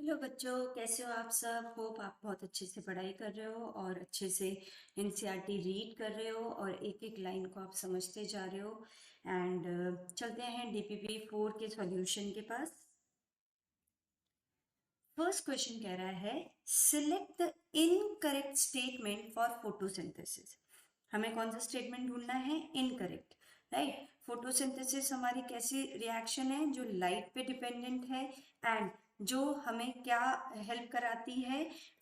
Hello बच्चों, कैसे हो आप सब। होप आप बहुत अच्छे से पढ़ाई कर रहे हो और अच्छे से एनसीईआरटी रीड कर रहे हो और एक एक लाइन को आप समझते जा रहे हो। एंड चलते हैं डीपीपी 4 के सॉल्यूशन के पास। फर्स्ट क्वेश्चन कह रहा है select the incorrect statement for photosynthesis. हमें कौन सा स्टेटमेंट ढूंढना है? Incorrect, right. फोटोसिंथेसिस हमारी कैसी रिएक्शन है जो लाइट पे डिपेंडेंट है एंड जो हमें क्या हेल्प कराती है?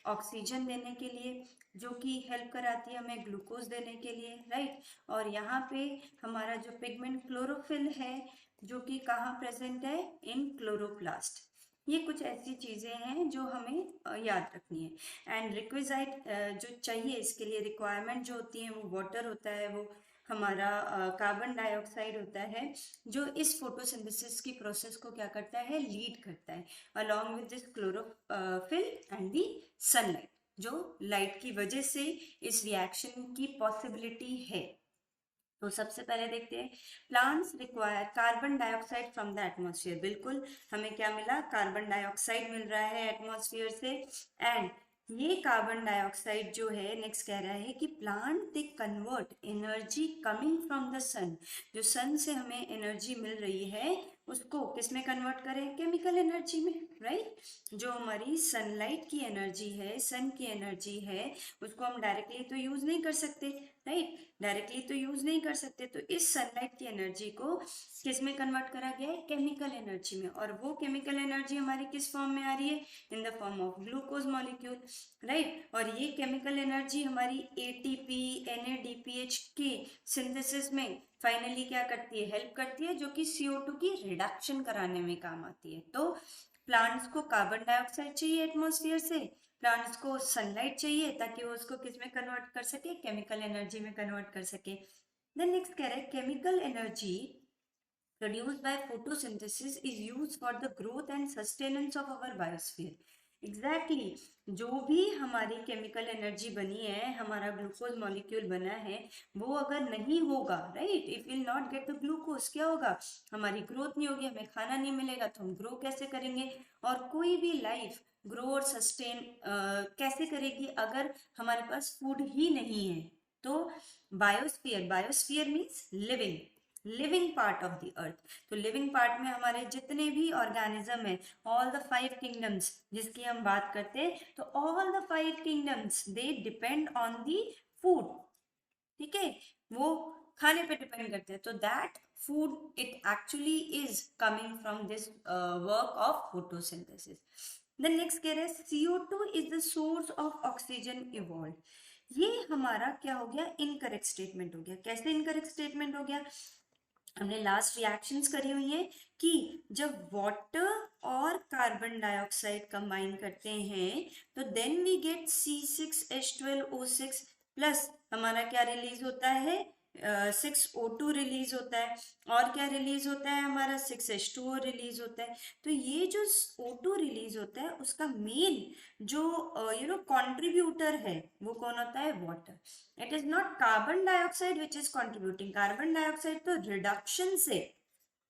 ऑक्सीजन देने के लिए, जो कि हेल्प कराती है हमें ग्लूकोज देने के लिए, राइट। और यहाँ पे हमारा जो पिगमेंट क्लोरोफिल है जो कि कहाँ प्रेजेंट है? इन क्लोरोप्लास्ट। ये कुछ ऐसी चीज़ें हैं जो हमें याद रखनी है। एंड रिक्विजाइट जो चाहिए इसके लिए, रिक्वायरमेंट जो होती है वो वाटर होता है, वो हमारा कार्बन डाइऑक्साइड होता है जो इस फोटोसिंथेसिस की प्रोसेस को क्या करता है? लीड करता है along with this chlorophyll and the sunlight, जो लाइट की वजह से इस रिएक्शन की पॉसिबिलिटी है। तो सबसे पहले देखते हैं, plants require carbon dioxide from the atmosphere. बिल्कुल, हमें क्या मिला? कार्बन डाइऑक्साइड मिल रहा है एटमॉस्फेयर से। एंड ये कार्बन डाइऑक्साइड जो है, नेक्स्ट कह रहा है कि plant they convert energy coming from the sun. जो सन से हमें एनर्जी मिल रही है उसको किस में कन्वर्ट करें? केमिकल एनर्जी में, राइट। जो हमारी सनलाइट की एनर्जी है, सन की एनर्जी है, उसको हम डायरेक्टली तो यूज नहीं कर सकते, राइट। डायरेक्टली तो यूज नहीं कर सकते, तो इस सनलाइट की एनर्जी को किस में कन्वर्ट करा गया है? केमिकल एनर्जी में। और वो केमिकल एनर्जी हमारी किस फॉर्म में आ रही है? In the form of glucose molecule, right. और ये केमिकल एनर्जी हमारी एटीपी एनएडीपीएच की सिंथेसिस में फाइनली क्या करती है? हेल्प करती है, जो कि CO2 की रिडक्शन कराने में काम आती है। तो प्लांट्स को कार्बन डाइऑक्साइड चाहिए एटमॉस्फेयर से, प्लांट्स को सनलाइट चाहिए ताकि वो उसको किस में कन्वर्ट कर सके? केमिकल एनर्जी में कन्वर्ट कर सके। देन नेक्स्ट कह रहे हैं chemical energy produced by photosynthesis is used for the growth and sustenance of our biosphere. Exactly जो भी हमारी केमिकल एनर्जी बनी है, हमारा ग्लूकोज मॉलिक्यूल बना है, वो अगर नहीं होगा, right, if will not get the glucose, क्या होगा? हमारी ग्रोथ नहीं होगी, हमें खाना नहीं मिलेगा, तो हम ग्रो कैसे करेंगे? और कोई भी लाइफ ग्रो और सस्टेन कैसे करेगी अगर हमारे पास फूड ही नहीं है? तो biosphere, biosphere means living, living part of the earth. तो लिविंग पार्ट में हमारे जितने भी ऑर्गेनिज्म है, ऑल द 5 किंगडम्स जिसकी हम बात करते हैं, तो all the 5 kingdoms they depend on the food, ठीक है। वो खाने पे डिपेंड करते हैं। तो that food it actually is coming from this work of photosynthesis. Then next कह रहे हैं CO2 is the source of oxygen evolve. ये हमारा क्या हो गया? इनकरेक्ट स्टेटमेंट हो गया। कैसे इनकरेक्ट स्टेटमेंट हो गया? हमने लास्ट रिएक्शंस करी हुई हैं कि जब वाटर और कार्बन डाइऑक्साइड कंबाइन करते हैं तो then we get C6H12O6 plus हमारा क्या रिलीज होता है? 6O2 रिलीज होता है। और क्या रिलीज होता है? हमारा 6H2O रिलीज होता है। तो ये जो O2 रिलीज होता है उसका मेन जो कंट्रीब्यूटर है वो कौन होता है? Water. It is not carbon dioxide which is contributing. Carbon dioxide तो रिडक्शन से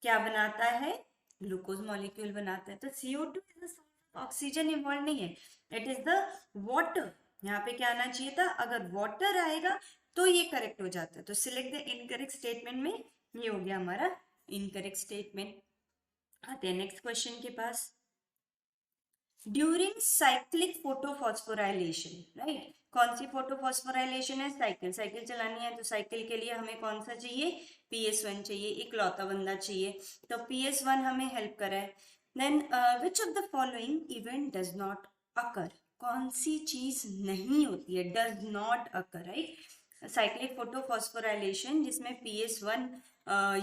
क्या बनाता है? ग्लूकोज मॉलिक्यूल बनाता है। तो CO2 इज ऑक्सीजन इन्वॉल्व नहीं है, इट इज द वाटर। यहाँ पे क्या आना चाहिए था? अगर वाटर आएगा तो ये करेक्ट हो जाता है। तो सिलेक्ट द इनकरेक्ट स्टेटमेंट में ये हो गया हमारा इनकरेक्ट स्टेटमेंट। आते हैं नेक्स्ट क्वेश्चन के पास। During cyclic photophosphorylation, right. कौन सी फोटोफॉस्फोराइलेशन है? साइकिल, साइकिल चलानी है तो साइकिल के लिए हमें कौन सा चाहिए? PS1 चाहिए, इकलौता बंदा चाहिए। तो PS1 हमें हेल्प करा है। Then which of the following event does not occur? कौन सी चीज नहीं होती है? Does not occur, right. Cyclic photophosphorylation जिसमें PS1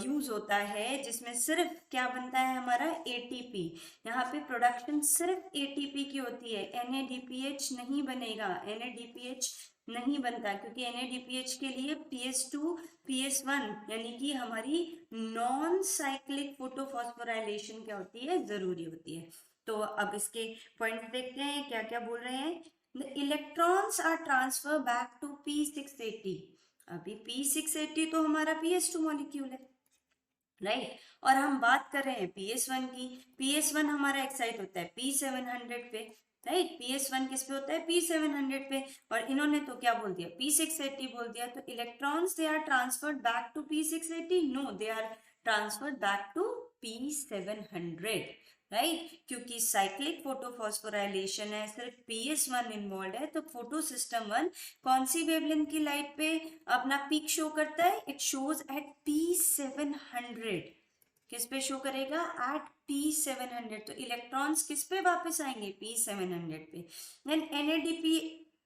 यूज होता है, जिसमें सिर्फ क्या बनता है? हमारा ATP। यहाँ पे प्रोडक्शन सिर्फ ATP की होती है, NADPH नहीं बनेगा, NADPH नहीं बनता क्योंकि NADPH के लिए PS2 PS1 यानी कि हमारी नॉन साइक्लिक फोटोफॉस्फोराइलेशन क्या होती है? जरूरी होती है। तो अब इसके पॉइंट देखते हैं क्या क्या बोल रहे हैं। The electrons are transfer back to P680। अभी P680 तो हमारा PS2 मॉलिक्यूल है, राइट। और हम बात कर रहे हैं PS1 की। PS1 हमारा एक्साइट होता है P700 पे, राइट। PS1 किस पे होता है? P700 पे। और इन्होंने तो क्या बोल दिया? P680 बोल दिया। तो electrons they are transferred back to P680? No, they are transferred back to P700, right. क्योंकि साइक्लिक फोटोफॉस्फोराइलेशन है, सिर्फ PS1 इन्वॉल्व है। तो फोटो सिस्टम 1 कौन सी वेवलेंथ की लाइट पे अपना पीक शो करता है? It shows at P700। किस पे शो करेगा? Eight P700। तो इलेक्ट्रॉन्स किस पे वापस आएंगे? P700 पे। Then NADP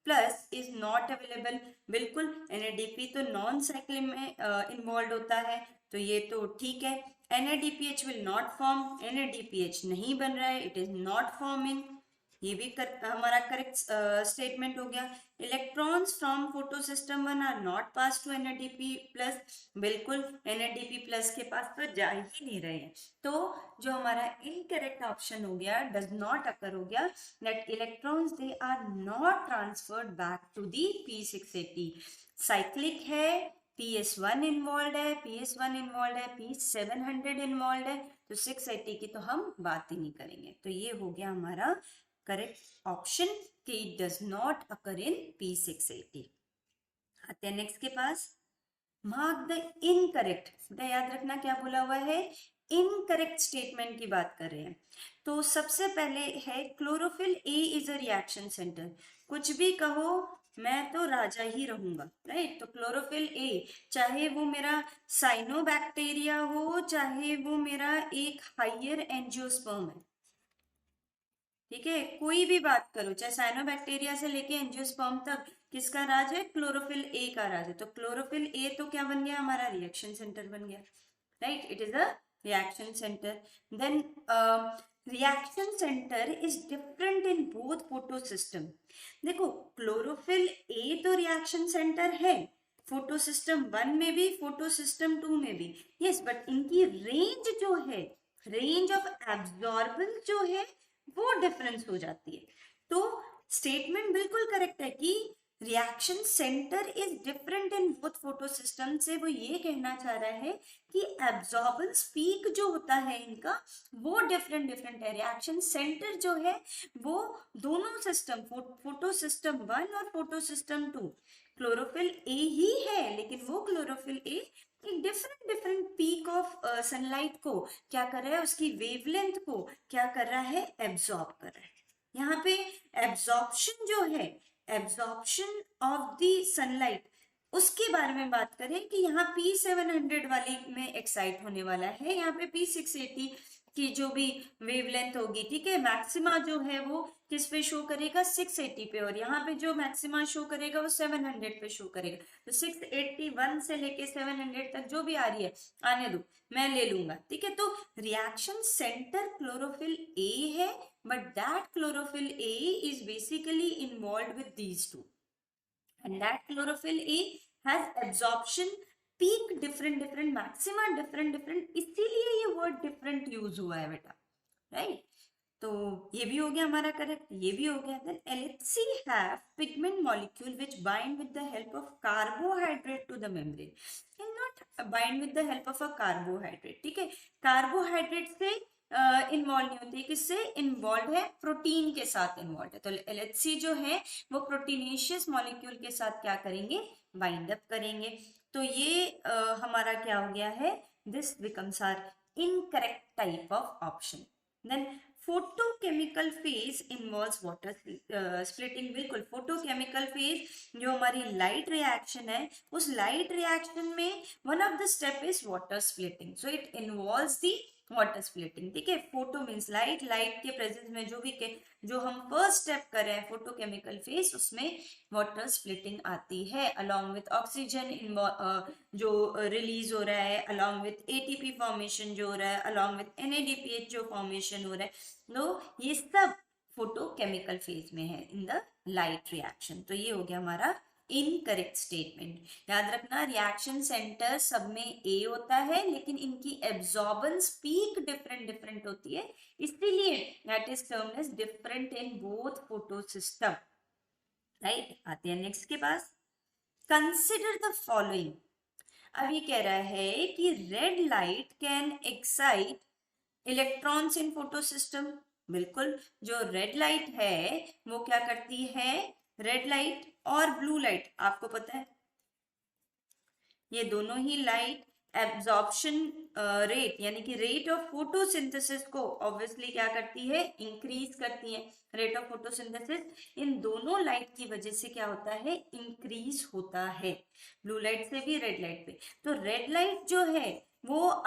plus is not available. बिल्कुल, NADP तो नॉन साइक्लिक में इन्वॉल्व होता है, तो ये तो ठीक है। NADPH will not form, NADPH नहीं बन रहा है, इट इज नॉट फॉर्मिंग। ये भी हमारा करेक्ट स्टेटमेंट हो गया। Electrons from photo system 1 are not pass to NADP plus. बिल्कुल, NADP प्लस के पास तो जा ही नहीं रहे हैं। तो जो हमारा इनकरेक्ट ऑप्शन हो गया, डज नॉट अकर हो गया, that electrons they are not transferred back to the P680। Cyclic है, PS1 इन्वॉल्व है, PS1 इन्वॉल्व है, P700 इन्वॉल्व है, तो 680 की तो हम बात ही नहीं करेंगे। तो ये हो गया हमारा करेक्ट ऑप्शन कि it does not occur in P680। आते हैं नेक्स्ट के पास। Mark the incorrect. बेटा याद रखना क्या बोला हुआ है? इनकरेक्ट स्टेटमेंट की बात कर रहे हैं। तो सबसे पहले है chlorophyll A is a reaction centre. कुछ भी कहो, मैं तो राजा ही रहूंगा, राइट। तो क्लोरोफिल ए, चाहे वो मेरा साइनोबैक्टीरिया हो, चाहे वो मेरा एक हायर एंजियोस्पर्म है, ठीक है, कोई भी बात करो, चाहे साइनोबैक्टीरिया से लेके एंजियोस्पर्म तक, किसका राज है? क्लोरोफिल ए का राज है। तो क्लोरोफिल ए तो क्या बन गया? हमारा रिएक्शन सेंटर बन गया, right. It is a reaction centre. Then reaction centre is different in both photo system. देखो, क्लोरोफिल ए तो रिएक्शन सेंटर है, फोटो सिस्टम 1 में भी, फोटो सिस्टम 2 में भी, यस। बट इनकी रेंज जो है, रेंज ऑफ एब्जॉर्बेंस जो है, वो डिफरेंस हो जाती है। तो स्टेटमेंट बिल्कुल करेक्ट है कि reaction centre is different in both photo system. से वो ये कहना चाह रहा है कि एब्जॉर्बेंस पीक जो होता है इनका, वो डिफरेंट डिफरेंट है। रिएक्शन सेंटर जो है वो दोनों सिस्टम, फोटो सिस्टम 1 और फोटो सिस्टम 2, क्लोरोफिल ए ही है, लेकिन वो क्लोरोफिल ए एक different different peak of sunlight को क्या कर रहा है? उसकी वेवलेंथ को क्या कर रहा है? एब्जॉर्ब कर रहा है। यहाँ पे एब्जॉर्प्शन जो है, एब्जॉर्प्शन ऑफ द सनलाइट, उसके बारे में बात करें कि यहाँ P700 वाली में एक्साइट होने वाला है, यहाँ पे P680 की जो भी वेवलेंथ होगी, ठीक है, मैक्सिमा जो है वो किस पे शो करेगा? 680 पे। और यहाँ पे जो मैक्सिमा शो करेगा वो 700 पे शो करेगा। तो 681 से लेके 700 तक जो भी आ रही है, आने दो, मैं ले लूंगा, ठीक है। तो रिएक्शन सेंटर क्लोरोफिल ए है, but that chlorophyll A is basically involve with these two, and that chlorophyll A has absorption peak different different, maxima different different, इसीलिए ये word different use हुआ है बेटा, right। तो ये भी हो गया हमारा करेक्ट, ये भी हो गया। then LHC have pigment molecule which bind with the help of carbohydrate to the membrane, and not bind with the help of a carbohydrate, ठीक है। कार्बोहाइड्रेट से इन्वॉल्व नहीं होती, किससे इन्वॉल्व है? प्रोटीन के साथ इन्वॉल्व है। तो LHC जो है वो प्रोटीनेशियस मॉलिक्यूल के साथ क्या करेंगे? बाइंड अप करेंगे। तो ये हमारा क्या हो गया है? This becomes are incorrect type of option. Then photochemical phase involves water splitting. बिल्कुल, फोटोकेमिकल फेज जो हमारी लाइट रिएक्शन है, उस लाइट रिएक्शन में one of the step is water splitting, so it involves the water splitting, ठीक है। Photo means light, light के presence में जो भी जो हम फर्स्ट स्टेप कर रहे हैं फोटोकेमिकल फेज, उसमें वाटर स्प्लिटिंग आती है, अलॉन्ग विथ ऑक्सीजन जो रिलीज हो रहा है, अलॉन्ग विथ ATP फॉर्मेशन जो हो रहा है, अलॉन्ग विथ NADPH जो फॉर्मेशन हो रहा है, तो ये सब फोटोकेमिकल फेज में है इन द लाइट रिएक्शन। तो ये हो गया हमारा इनकरेक्ट स्टेटमेंट। याद रखना, रिएक्शन सेंटर सब में ए होता है, लेकिन इनकी एब्जॉर्बेंस पीक डिफरेंट डिफरेंट होती है, इसीलिए that is termed as different in both photo system, right. आते हैं नेक्स्ट के पास। Consider the following. अब ये कह रहा है कि red light can excite electrons in photo system. बिल्कुल, जो रेड लाइट है वो क्या करती है, रेड लाइट और ब्लू लाइट आपको पता है ये दोनों ही लाइट एब्जॉर्प्शन रेट यानी कि रेट ऑफ फोटोसिंथेसिस को ऑब्वियसली क्या करती है, इंक्रीज करती है। रेट ऑफ फोटोसिंथेसिस इन दोनों लाइट की वजह से क्या होता है, इंक्रीज होता है, ब्लू लाइट से भी रेड लाइट पे। तो रेड लाइट जो है वो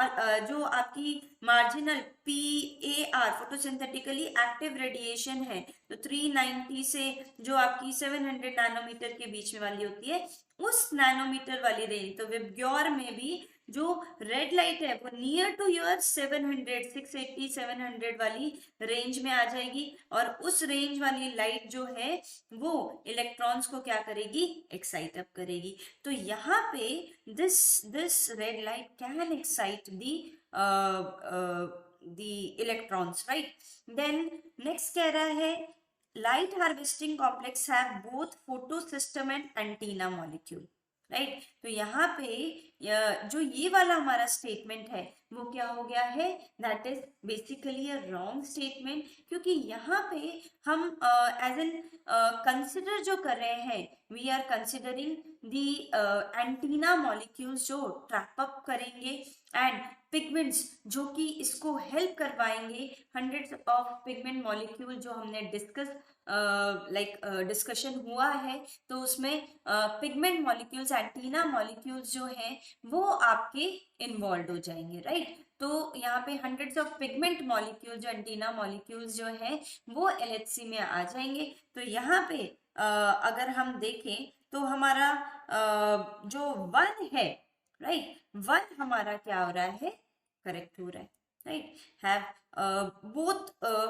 जो आपकी marginal PAR photosynthetically active radiation है, तो 390 से जो आपकी 700 नैनोमीटर के बीच में वाली होती है, उस नैनोमीटर वाली रेंज, तो विबग्योर में भी जो रेड लाइट है वो नियर टू योर 700 680 700 वाली रेंज में आ जाएगी, और उस रेंज वाली लाइट जो है वो इलेक्ट्रॉन्स को क्या करेगी, एक्साइट अप करेगी। तो यहाँ पे this red light can excite the electrons, right. Then next कह रहा है light harvesting complex have both photosystem and antenna molecule, right. तो यहाँ पे जो ये वाला हमारा स्टेटमेंट है वो क्या हो गया है, that is basically a wrong statement, क्योंकि यहाँ पे हम एज एन कंसिडर जो कर रहे हैं, we are considering the antenna molecules जो ट्रैप अप करेंगे एंड पिगमेंट्स जो कि इसको हेल्प करवाएंगे, हंड्रेड्स ऑफ पिगमेंट मॉलिक्यूल जो हमने डिस्कशन हुआ है, तो उसमें पिगमेंट मॉलिक्यूल्स एंटीना मॉलिक्यूल्स जो हैं वो आपके इन्वॉल्व हो जाएंगे, राइट। तो यहाँ पे हंड्रेड्स ऑफ पिगमेंट मॉलिक्यूल जो एंटीना मॉलिक्यूल्स जो हैं वो LHC में आ जाएंगे। तो यहाँ पे अगर हम देखें तो हमारा जो 1 है, राइट, 1 हमारा क्या हो रहा है, करेक्ट हो रहा है, right, have both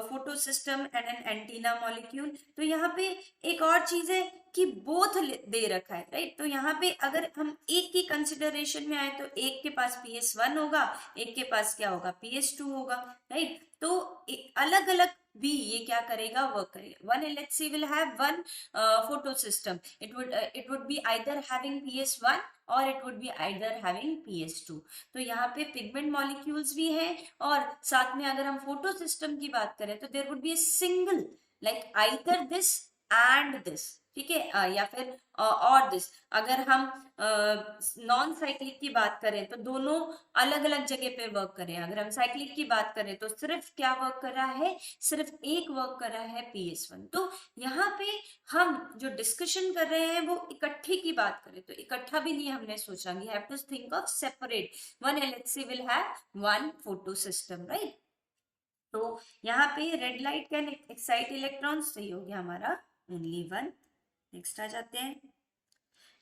photo system and an antenna molecule. तो यहाँ पे एक और चीज है कि बोथ दे रखा है, राइट। तो यहाँ पे अगर हम एक की कंसिडरेशन में आए तो एक के पास PS1 होगा, एक के पास क्या होगा, PS2 होगा, राइट। तो अलग अलग भी ये क्या करेगा, वर्क करेगा। 1 LHC will have 1 photo system. It would be either having PS1 और it would be either having PS2। तो यहाँ पे पिगमेंट मॉलिक्यूल्स भी हैं, और साथ में अगर हम फोटो सिस्टम की बात करें तो there would be a single like either this and this, ठीक है, या फिर और दिस। अगर हम नॉन साइक्लिक की बात करें तो दोनों अलग अलग जगह पे वर्क करें। अगर हम साइक्लिक की बात करें तो सिर्फ क्या वर्क कर रहा है, सिर्फ एक वर्क कर रहा है PS1। तो यहाँ पे हम जो डिस्कशन कर रहे हैं वो इकट्ठे की बात करें तो इकट्ठा भी नहीं हमने सोचा, we have to think of separate. 1 LHC will have 1 photo system, right. तो यहाँ पे red light can excite electrons, सही हो गया हमारा ओनली 1। नेक्स्ट आ जाते हैं,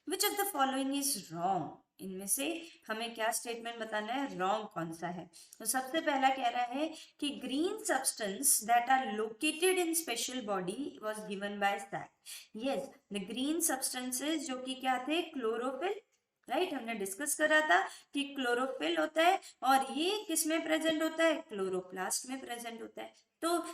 विच of the following is wrong, इनमें से हमें क्या स्टेटमेंट बताना है, रॉन्ग कौन सा है। तो सबसे पहला कह रहा है कि green substance that are located in special body was given by Sachs. Yes, the green substances जो कि क्या थे, क्लोरोफिल, राइट। हमने डिस्कस करा था कि क्लोरोफिल होता है और ये किस में प्रेजेंट होता है, क्लोरोप्लास्ट में प्रेजेंट होता है। तो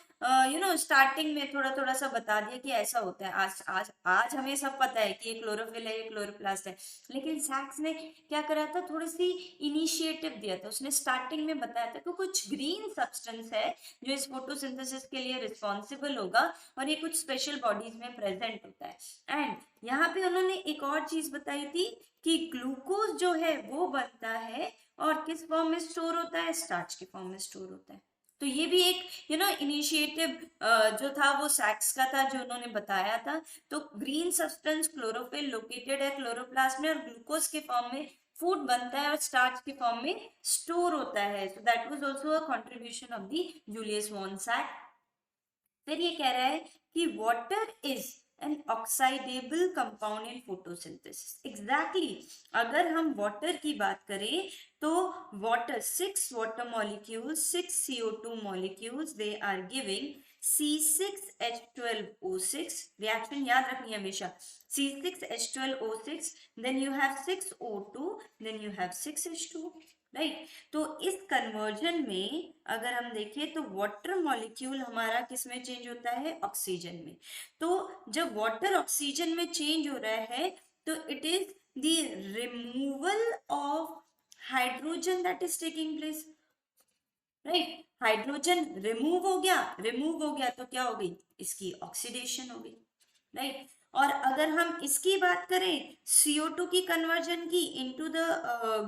स्टार्टिंग में थोड़ा थोड़ा सा बता दिया कि ऐसा होता है। आज आज आज हमें सब पता है कि ये क्लोरोफिल है, ये क्लोरोप्लास्ट है, लेकिन सैक्स ने क्या करा था, थोड़ी सी इनिशिएटिव दिया था। उसने स्टार्टिंग में बताया था कि कुछ ग्रीन सब्सटेंस है जो इस फोटोसिंथेसिस के लिए रिस्पॉन्सिबल होगा और ये कुछ स्पेशल बॉडीज में प्रेजेंट होता है। एंड यहाँ पे उन्होंने एक और चीज बताई थी कि ग्लूकोज जो है वो बनता है और किस फॉर्म में स्टोर होता है, स्टार्च के फॉर्म में स्टोर होता है। तो ये भी एक इनिशिएटिव जो था वो सैक्स का था, जो उन्होंने बताया था। तो ग्रीन सब्सटेंस क्लोरोफिल लोकेटेड है क्लोरोप्लास्ट में और ग्लूकोज के फॉर्म में फूड बनता है और स्टार्च के फॉर्म में स्टोर होता है। So that was also a contribution of the Julius von Sachs. फिर ये कह रहा है कि water is an oxidisable compound in photosynthesis. Exactly, अगर हम वाटर की बात करें तो water 6 water molecules, 6 CO2 molecules, they are giving C6H12O6। रिएक्शन याद रखनी है हमेशा, C6H12O6, then you have 6O2, then you have 6H2, right. तो इस कन्वर्जन में अगर हम देखें तो वाटर मॉलिक्यूल हमारा किस में चेंज होता है, ऑक्सीजन में। तो जब वाटर ऑक्सीजन में चेंज हो रहा है तो it is the removal of hydrogen that is taking place, right. Hydrogen remove हो गया तो क्या हो गई, इसकी ऑक्सीडेशन हो गई, राइट। और अगर हम इसकी बात करें CO2 की कन्वर्जन की इनटू द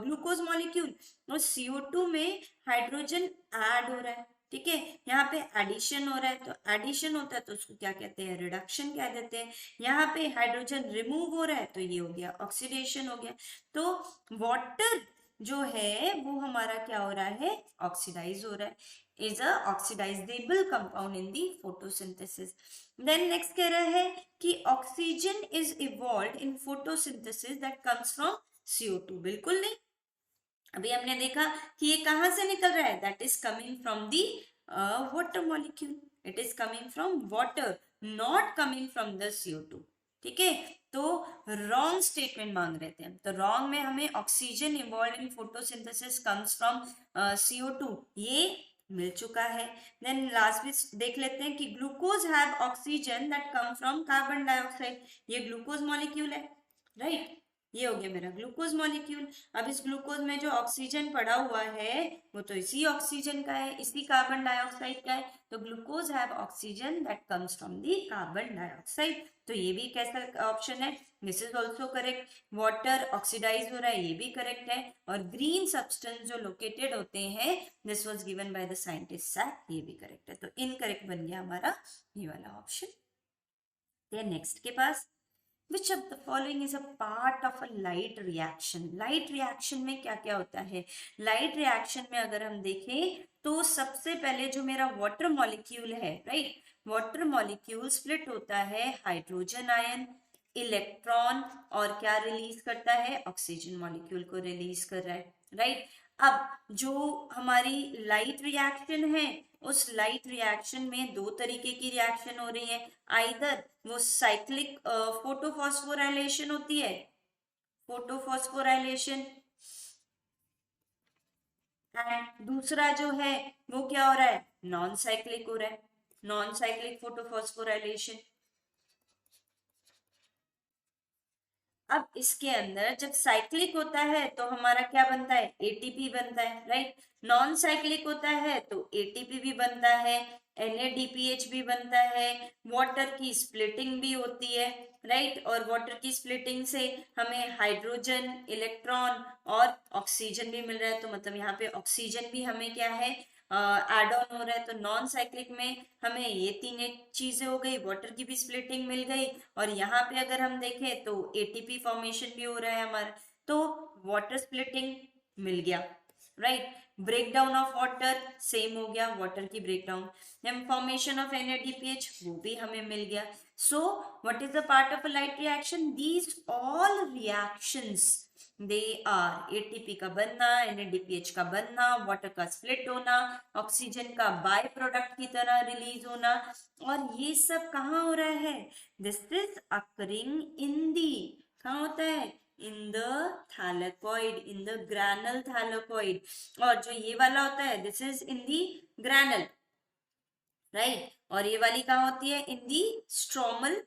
ग्लूकोज मॉलिक्यूल, तो CO2 में हाइड्रोजन ऐड हो रहा है, ठीक है, यहाँ पे एडिशन हो रहा है, तो एडिशन होता है तो उसको क्या कहते हैं, रिडक्शन कह देते हैं। यहाँ पे हाइड्रोजन रिमूव हो रहा है तो ये हो गया ऑक्सीडेशन हो गया। तो वाटर जो है वो हमारा क्या हो रहा है, ऑक्सीडाइज हो रहा है, is a oxidisable compound in the photosynthesis. Then next कह रहा है कि oxygen is evolve in photosynthesis that comes from CO2। बिल्कुल नहीं, अभी हमने देखा कि ये कहां से निकल रहा है, that is coming from the water molecule, it is coming from water, not coming from the CO2, ठीक है। तो रॉन्ग स्टेटमेंट मांग रहे थे, तो रॉन्ग में हमें oxygen evolve in photosynthesis comes from CO2 ये मिल चुका है। देन लास्ट में देख लेते हैं कि glucose have oxygen that come from carbon dioxide, ये ग्लूकोज मॉलिक्यूल है, राइट, ये हो गया मेरा ग्लूकोज मॉलिक्यूल। अब इस ग्लूकोज में जो ऑक्सीजन पड़ा हुआ है वो तो इसी ऑक्सीजन का है, इसी कार्बन डाइऑक्साइड का है, तो glucose have oxygen that comes from the carbon dioxide, तो ये भी कैसा ऑप्शन है, this is also correct. Water oxidise हो रहा है, ये भी करेक्ट है। और ग्रीन सब्सटेंस जो लोकेटेड होते हैं, this was given by the scientist Sachs, ये भी करेक्ट है, तो इनकरेक्ट बन गया हमारा ये वाला ऑप्शन। नेक्स्ट के पास, Which of the following is a part of a light reaction? Light reaction में क्या क्या होता है, लाइट रिएक्शन में अगर हम देखें तो सबसे पहले जो मेरा वाटर मॉलिक्यूल है, राइट, वाटर मॉलिक्यूल स्प्लिट होता है, हाइड्रोजन आयन, इलेक्ट्रॉन, और क्या रिलीज करता है, ऑक्सीजन मॉलिक्यूल को रिलीज कर रहा है, राइट। अब जो हमारी लाइट रिएक्शन है, उस लाइट रिएक्शन में दो तरीके की रिएक्शन हो रही है, आइदर वो साइक्लिक फोटोफॉस्फोराइलेशन होती है, फोटोफॉस्फोराइलेशन, एंड दूसरा जो है वो क्या हो रहा है, नॉन साइक्लिक हो रहा है, नॉन साइक्लिक फोटोफॉस्फोराइलेशन। अब इसके अंदर जब साइक्लिक होता है तो हमारा क्या बनता है, ATP बनता है, राइट। नॉन साइक्लिक होता है तो ATP भी बनता है, NADPH भी बनता है, वाटर की स्प्लिटिंग भी होती है, राइट। और वाटर की स्प्लिटिंग से हमें हाइड्रोजन, इलेक्ट्रॉन और ऑक्सीजन भी मिल रहा है, तो मतलब यहाँ पे ऑक्सीजन भी हमें क्या है, एड ऑन हो रहा है। तो नॉन साइक्लिक में हमें ये तीन चीजें हो गई, वाटर की भी स्प्लिटिंग मिल गई, और यहाँ पे अगर हम देखें तो ATP फॉर्मेशन भी हो रहा है हमारा, तो वाटर स्प्लिटिंग मिल गया, right. Break down of water same हो गया, वाटर की break down, formation of NADPH वो भी हमें मिल गया। So what is the part of a light reaction, these all reactions they are ATP का बनना, NADPH का बनना, वाटर का स्प्लिट होना, ऑक्सीजन का बाय प्रोडक्ट की तरह रिलीज होना, और ये सब कहाँ हो रहा है, this is occurring in the, कहाँ होता है, in the thylakoid, in the granal thylakoid, और जो ये वाला होता है this is in the granal, right. और ये वाली कहाँ होती है, इन दी स्ट्रोमल,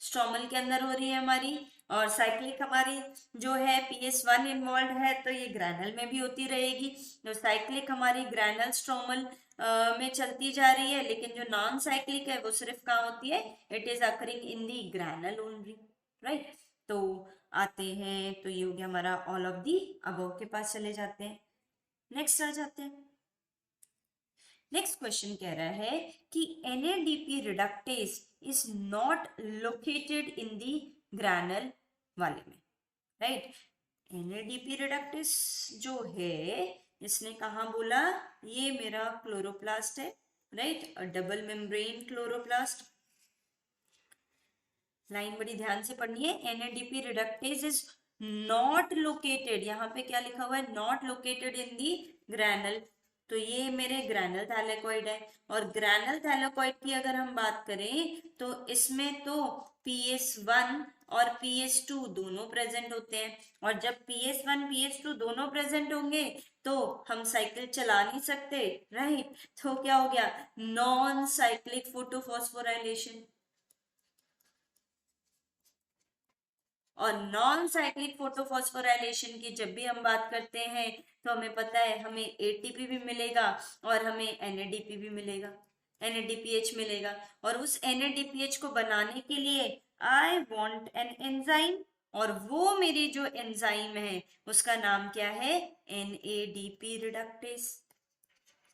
स्ट्रोमल के अंदर हो रही है हमारी। और साइक्लिक हमारी जो है PS1 इन्वॉल्व है, तो ये ग्रैनल में भी होती रहेगी, तो साइक्लिक हमारी ग्रैनल स्ट्रोमल में चलती जा रही है, लेकिन जो नॉन साइक्लिक है वो सिर्फ कहाँ होती है, it is occurring in the granal only, right. तो आते हैं, तो ये हो गया हमारा ऑल ऑफ दी अबव के पास चले जाते हैं, नेक्स्ट आ जाते हैं। नेक्स्ट क्वेश्चन कह रहा है कि NADP reductase is not located in the granal वाले में, राइट। NADP रिडक्टेज जो है इसने कहा बोला, ये मेरा क्लोरोप्लास्ट है, right, double membrane chloroplast, line बड़ी ध्यान से पढ़नी है। NADP reductase is not located, यहाँ पे क्या लिखा हुआ है, नॉट लोकेटेड इन दी ग्रैनल, तो ये मेरे ग्रैनल थैलेकॉइड है। और ग्रैनल थैलेकॉइड की अगर हम बात करें तो इसमें तो PS1 और PS2 दोनों प्रेजेंट होते हैं, और जब PS1 PS2 दोनों प्रेजेंट होंगे तो हम साइकिल चला नहीं सकते, राइट। तो क्या हो गया, नॉन साइक्लिक फोटोफॉस्फोराइलेशन, और नॉन साइक्लिक फोटोफॉस्फोराइलेशन की जब भी हम बात करते हैं तो हमें पता है हमें एटीपी भी मिलेगा और हमें एनएडीपी भी मिलेगा, एनएडीपीएच मिलेगा। और उस एनएडीपीएच को बनाने के लिए आई वांट एन एंजाइम, और वो मेरी जो एंजाइम है उसका नाम क्या है, एनएडीपी रिडक्टेस।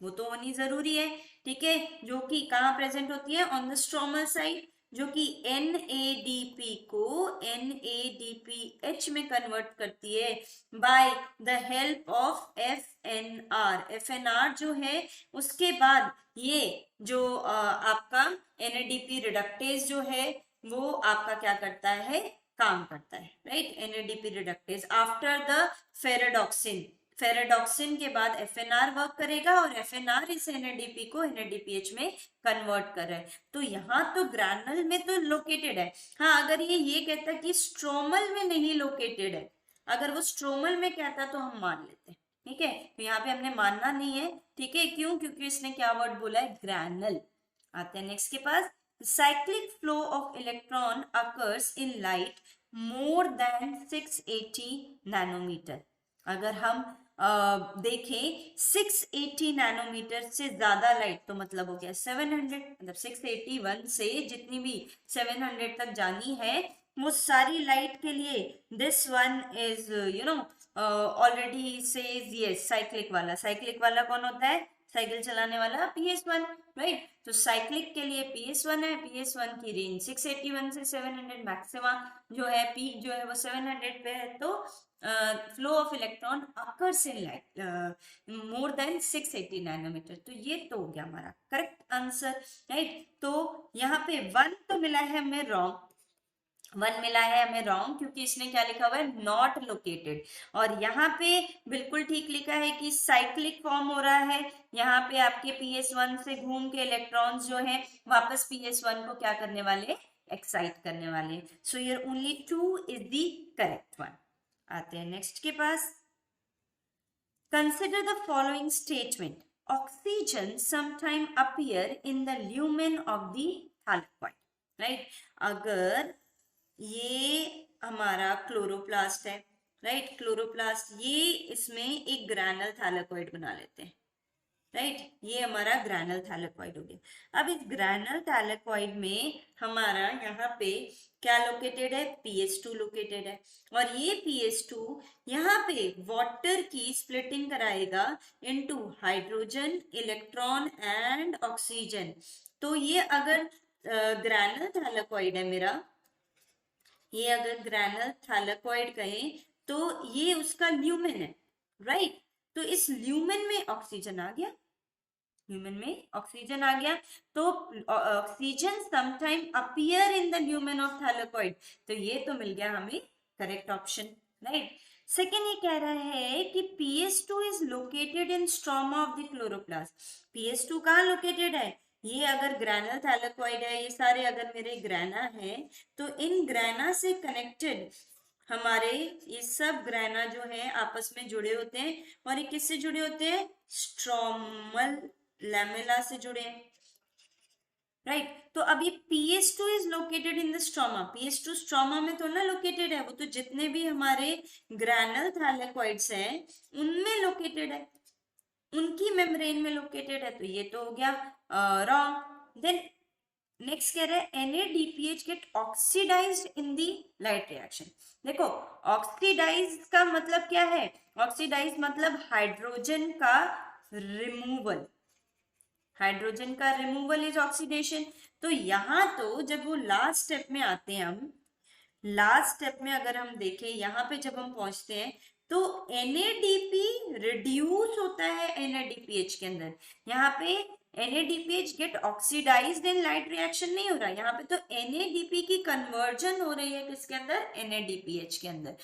वो तो होनी जरूरी है, ठीक है, जो कि कहाँ प्रेजेंट होती है, ऑन द स्ट्रोमल साइड, जो कि NADP को NADPH में कन्वर्ट करती है by the help of FNR। FNR जो है उसके बाद ये जो आपका NADP रिडक्टेज जो है वो आपका क्या करता है, काम करता है, right. NADP reductase after the ferredoxin, ferredoxin के बाद FNR वर्क करेगा और FNR इस NADP को NADPH में कन्वर्ट कर रहा है। तो यहाँ तो ग्रैनल में तो लोकेटेड है। हाँ, अगर ये कहता कि स्ट्रोमल में नहीं लोकेटेड है, अगर वो स्ट्रोमल में कहता तो हम मान लेते, ठीक है। तो यहाँ पे हमने मानना नहीं है, ठीक है, क्यों, क्योंकि इसने क्या वर्ड बोला है, ग्रैनल। आते हैं नेक्स्ट के पास, cyclic flow of electron occurs in light more than 680 nanometre. अगर हम देखें 680 नैनोमीटर से ज्यादा लाइट, तो मतलब हो गया 700, मतलब 681 से जितनी भी 700 तक जानी है वो सारी लाइट के लिए this one is already says yes cyclic वाला। साइक्लिक वाला कौन होता है, साइकिल चलाने वाला PS1, राइट। तो साइक्लिक के लिए PS1 है, PS1 की रेंज 681 से 700, मैक्सिमा जो है पीक जो है वो 700 पे है। तो flow of electron occurs in light more than 680 nanometre. तो ये तो हो गया हमारा करेक्ट आंसर, राइट। तो यहाँ पे 1 तो मिला है हमें रॉन्ग, 1 मिला है हमें रॉन्ग, क्योंकि इसने क्या लिखा हुआ है, नॉट लोकेटेड। और यहाँ पे बिल्कुल ठीक लिखा है कि साइक्लिक फॉर्म हो रहा है। यहाँ पे आपके PS1 से घूम के इलेक्ट्रॉन्स जो है वापस PS1 को क्या करने वाले, एक्साइट करने वाले। So here only 2 is the correct one. आते हैं नेक्स्ट के पास, consider the following statement, oxygen sometime appear in the lumen of the thylakoid, right. अगर ये हमारा क्लोरोप्लास्ट है, राइट, क्लोरोप्लास्ट, ये इसमें एक ग्रैनल थैलेकॉइड बना लेते हैं, राइट। ये हमारा ग्रैनल थैलेकॉइड हो गया। अब इस ग्रैनल थैलेकॉइड में हमारा यहाँ पे क्या लोकेटेड है, PS2 लोकेटेड है। और ये PS2 यहाँ पे वाटर की स्प्लिटिंग कराएगा into hydrogen, electron and oxygen. तो ये अगर ग्रैनल थैलेकॉइड है मेरा, ये अगर ग्रैनल थैलेकॉइड कहें तो ये उसका ल्यूमेन है, राइट। तो इस ल्यूमेन में ऑक्सीजन आ गया, ल्यूमेन में ऑक्सीजन आ गया। तो oxygen sometime appear in the lumen of thylakoid, तो ये तो मिल गया हमें करेक्ट ऑप्शन, राइट। सेकेंड ये कह रहा है कि PS2 is located in stroma of the chloroplast. PS2 कहाँ लोकेटेड है, ये अगर ग्रैनल थैलेकॉइड है, ये सारे अगर मेरे ग्रैना है, तो इन ग्रैना से कनेक्टेड हमारे ये सब ग्रैना जो है आपस में जुड़े होते हैं। और ये किससे जुड़े होते हैं, स्ट्रोमल लैमेला से जुड़े हैं, राइट। तो अब ये PS2 is located in the stroma, PS2 stroma में तो ना लोकेटेड है, वो तो जितने भी हमारे ग्रैनल थैलेकॉइड्स हैं उनमें लोकेटेड है, उनकी मेम्ब्रेन में लोकेटेड है। तो ये तो हो गया रॉन्ग। देन नेक्स्ट कह रहे हैं NADPH गेट ऑक्सीडाइज्ड इन दी लाइट रिएक्शन। देखो ऑक्सीडाइज का मतलब क्या है, ऑक्सीडाइज मतलब हाइड्रोजन का रिमूवल, हाइड्रोजन का रिमूवल इज ऑक्सीडेशन। तो यहाँ तो जब वो लास्ट स्टेप में आते हैं, हम लास्ट स्टेप में अगर हम देखें यहाँ पे जब हम पहुंचते हैं तो NADP रिड्यूस होता है NADPH के अंदर। यहाँ पे NADPH get oxidised in light reaction नहीं हो रहा, यहाँ पे तो NADP की कन्वर्जन हो रही है किसके अंदर, NADPH के अंदर।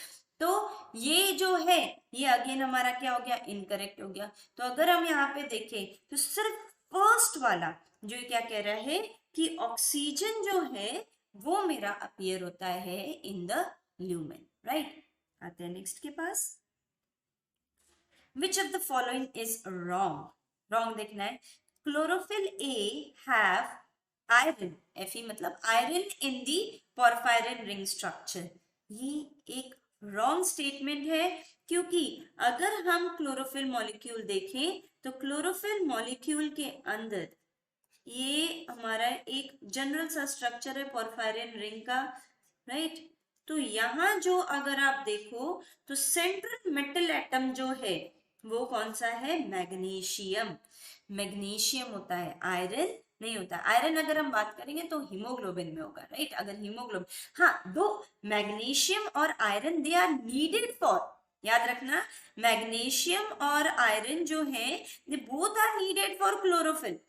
तो ये जो है ये अगेन हमारा क्या हो गया, इनकरेक्ट हो गया। तो अगर हम यहाँ पे देखें तो सिर्फ फर्स्ट वाला जो क्या कह रहा है कि ऑक्सीजन जो है वो मेरा अपीयर होता है इन द ल्यूमेन, राइट। आते हैं नेक्स्ट के पास, which of the following is wrong, wrong देखना है। Chlorophyll A have iron, Fe मतलब iron in the porphyrin ring structure. ये एक रॉन्ग स्टेटमेंट है, क्योंकि अगर हम क्लोरोफिल मॉलिक्यूल देखें तो क्लोरोफिल मॉलिक्यूल के अंदर ये हमारा एक जनरल सा स्ट्रक्चर है पोरफायरिन रिंग का, राइट। तो यहाँ जो अगर आप देखो तो सेंट्रल मेटल एटम जो है वो कौन सा है, मैग्नीशियम। मैग्नीशियम होता है, आयरन नहीं होता। आयरन अगर हम बात करेंगे तो हीमोग्लोबिन में होगा, राइट। अगर हीमोग्लोबिन, हाँ, दो मैग्नीशियम और iron they are needed for, याद रखना, मैग्नीशियम और आयरन जो है they both are needed for chlorophyll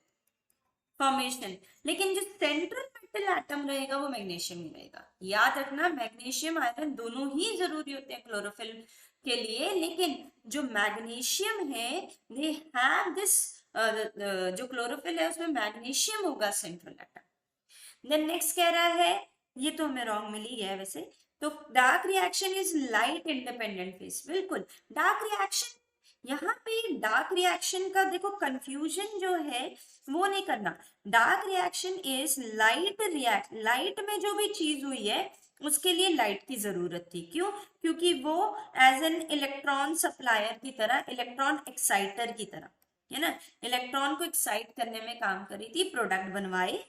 formation, लेकिन जो सेंट्रल मेटल एटम रहेगा वो मैग्नीशियम ही रहेगा। याद रखना, मैग्नीशियम आयरन दोनों ही जरूरी होते हैं क्लोरोफिल के लिए, लेकिन जो मैग्नीशियम है दे हैव दिस, जो क्लोरोफिल है उसमें मैग्नीशियम होगा सेंट्रल एटम। देन नेक्स्ट कह रहा है, ये तो हमें रॉन्ग मिल ही गया वैसे, तो dark reaction is light independent phase. बिल्कुल, डार्क रिएक्शन, यहाँ पे डार्क रिएक्शन का देखो कंफ्यूजन जो है वो नहीं करना। Dark reaction is light react, light में जो भी चीज हुई है उसके लिए लाइट की जरूरत थी। क्यों? क्योंकि वो एज एन इलेक्ट्रॉन सप्लायर की तरह, इलेक्ट्रॉन एक्साइटर की तरह, है ना, इलेक्ट्रॉन को एक्साइट करने में काम करी थी, प्रोडक्ट बनवाए,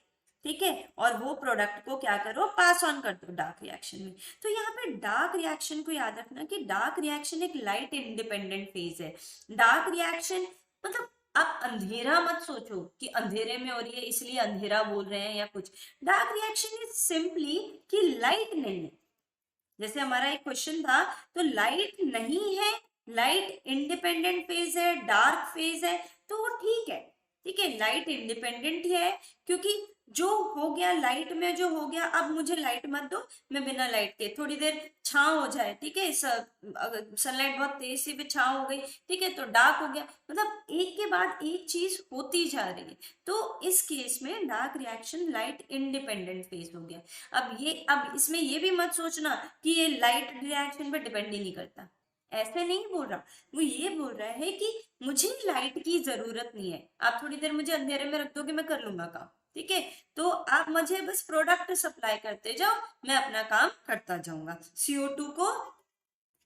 ठीक है, और वो प्रोडक्ट को क्या करो, पास ऑन कर दो डार्क रिएक्शन में। तो यहाँ पे डार्क रिएक्शन को याद रखना कि डार्क रिएक्शन एक लाइट इंडिपेंडेंट फेज है। डार्क रिएक्शन मतलब आप अंधेरा मत सोचो कि अंधेरे में हो रही है इसलिए अंधेरा बोल रहे हैं या कुछ। डार्क रिएक्शन इज सिंपली कि लाइट नहीं है। जैसे हमारा एक क्वेश्चन था, तो लाइट नहीं है, लाइट इंडिपेंडेंट फेज है, डार्क फेज है, तो वो ठीक है, ठीक है, लाइट इंडिपेंडेंट है, क्योंकि जो हो गया लाइट में जो हो गया, अब मुझे लाइट मत दो, मैं बिना लाइट के थोड़ी देर छांव हो जाए, ठीक है, सनलाइट बहुत तेज से भी छांव हो गई, ठीक है, तो डार्क हो गया, मतलब एक के बाद एक चीज होती जा रही है। तो इस केस में dark reaction light independent phase हो गया। अब इसमें ये भी मत सोचना कि ये लाइट रिएक्शन पे डिपेंड ही नहीं करता, ऐसे नहीं बोल रहा। वो ये बोल रहा है कि मुझे लाइट की जरूरत नहीं है, आप थोड़ी देर मुझे अंधेरे में रख दोगे, मैं कर लूंगा काम, ठीक है, तो आप मुझे बस प्रोडक्ट सप्लाई करते जाओ, मैं अपना काम करता जाऊंगा, CO2 को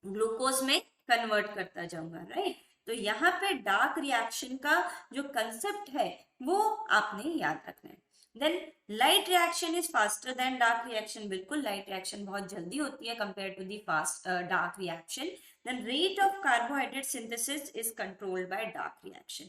ग्लूकोज में कन्वर्ट करता जाऊंगा, राइट। तो यहाँ पे डार्क रिएक्शन का जो कंसेप्ट है वो आपने याद रखना है। Then light reaction is faster than dark reaction. बिल्कुल, लाइट रिएक्शन बहुत जल्दी होती है compare to the fast dark reaction. Then rate of carbohydrate synthesis is controlled by dark reaction.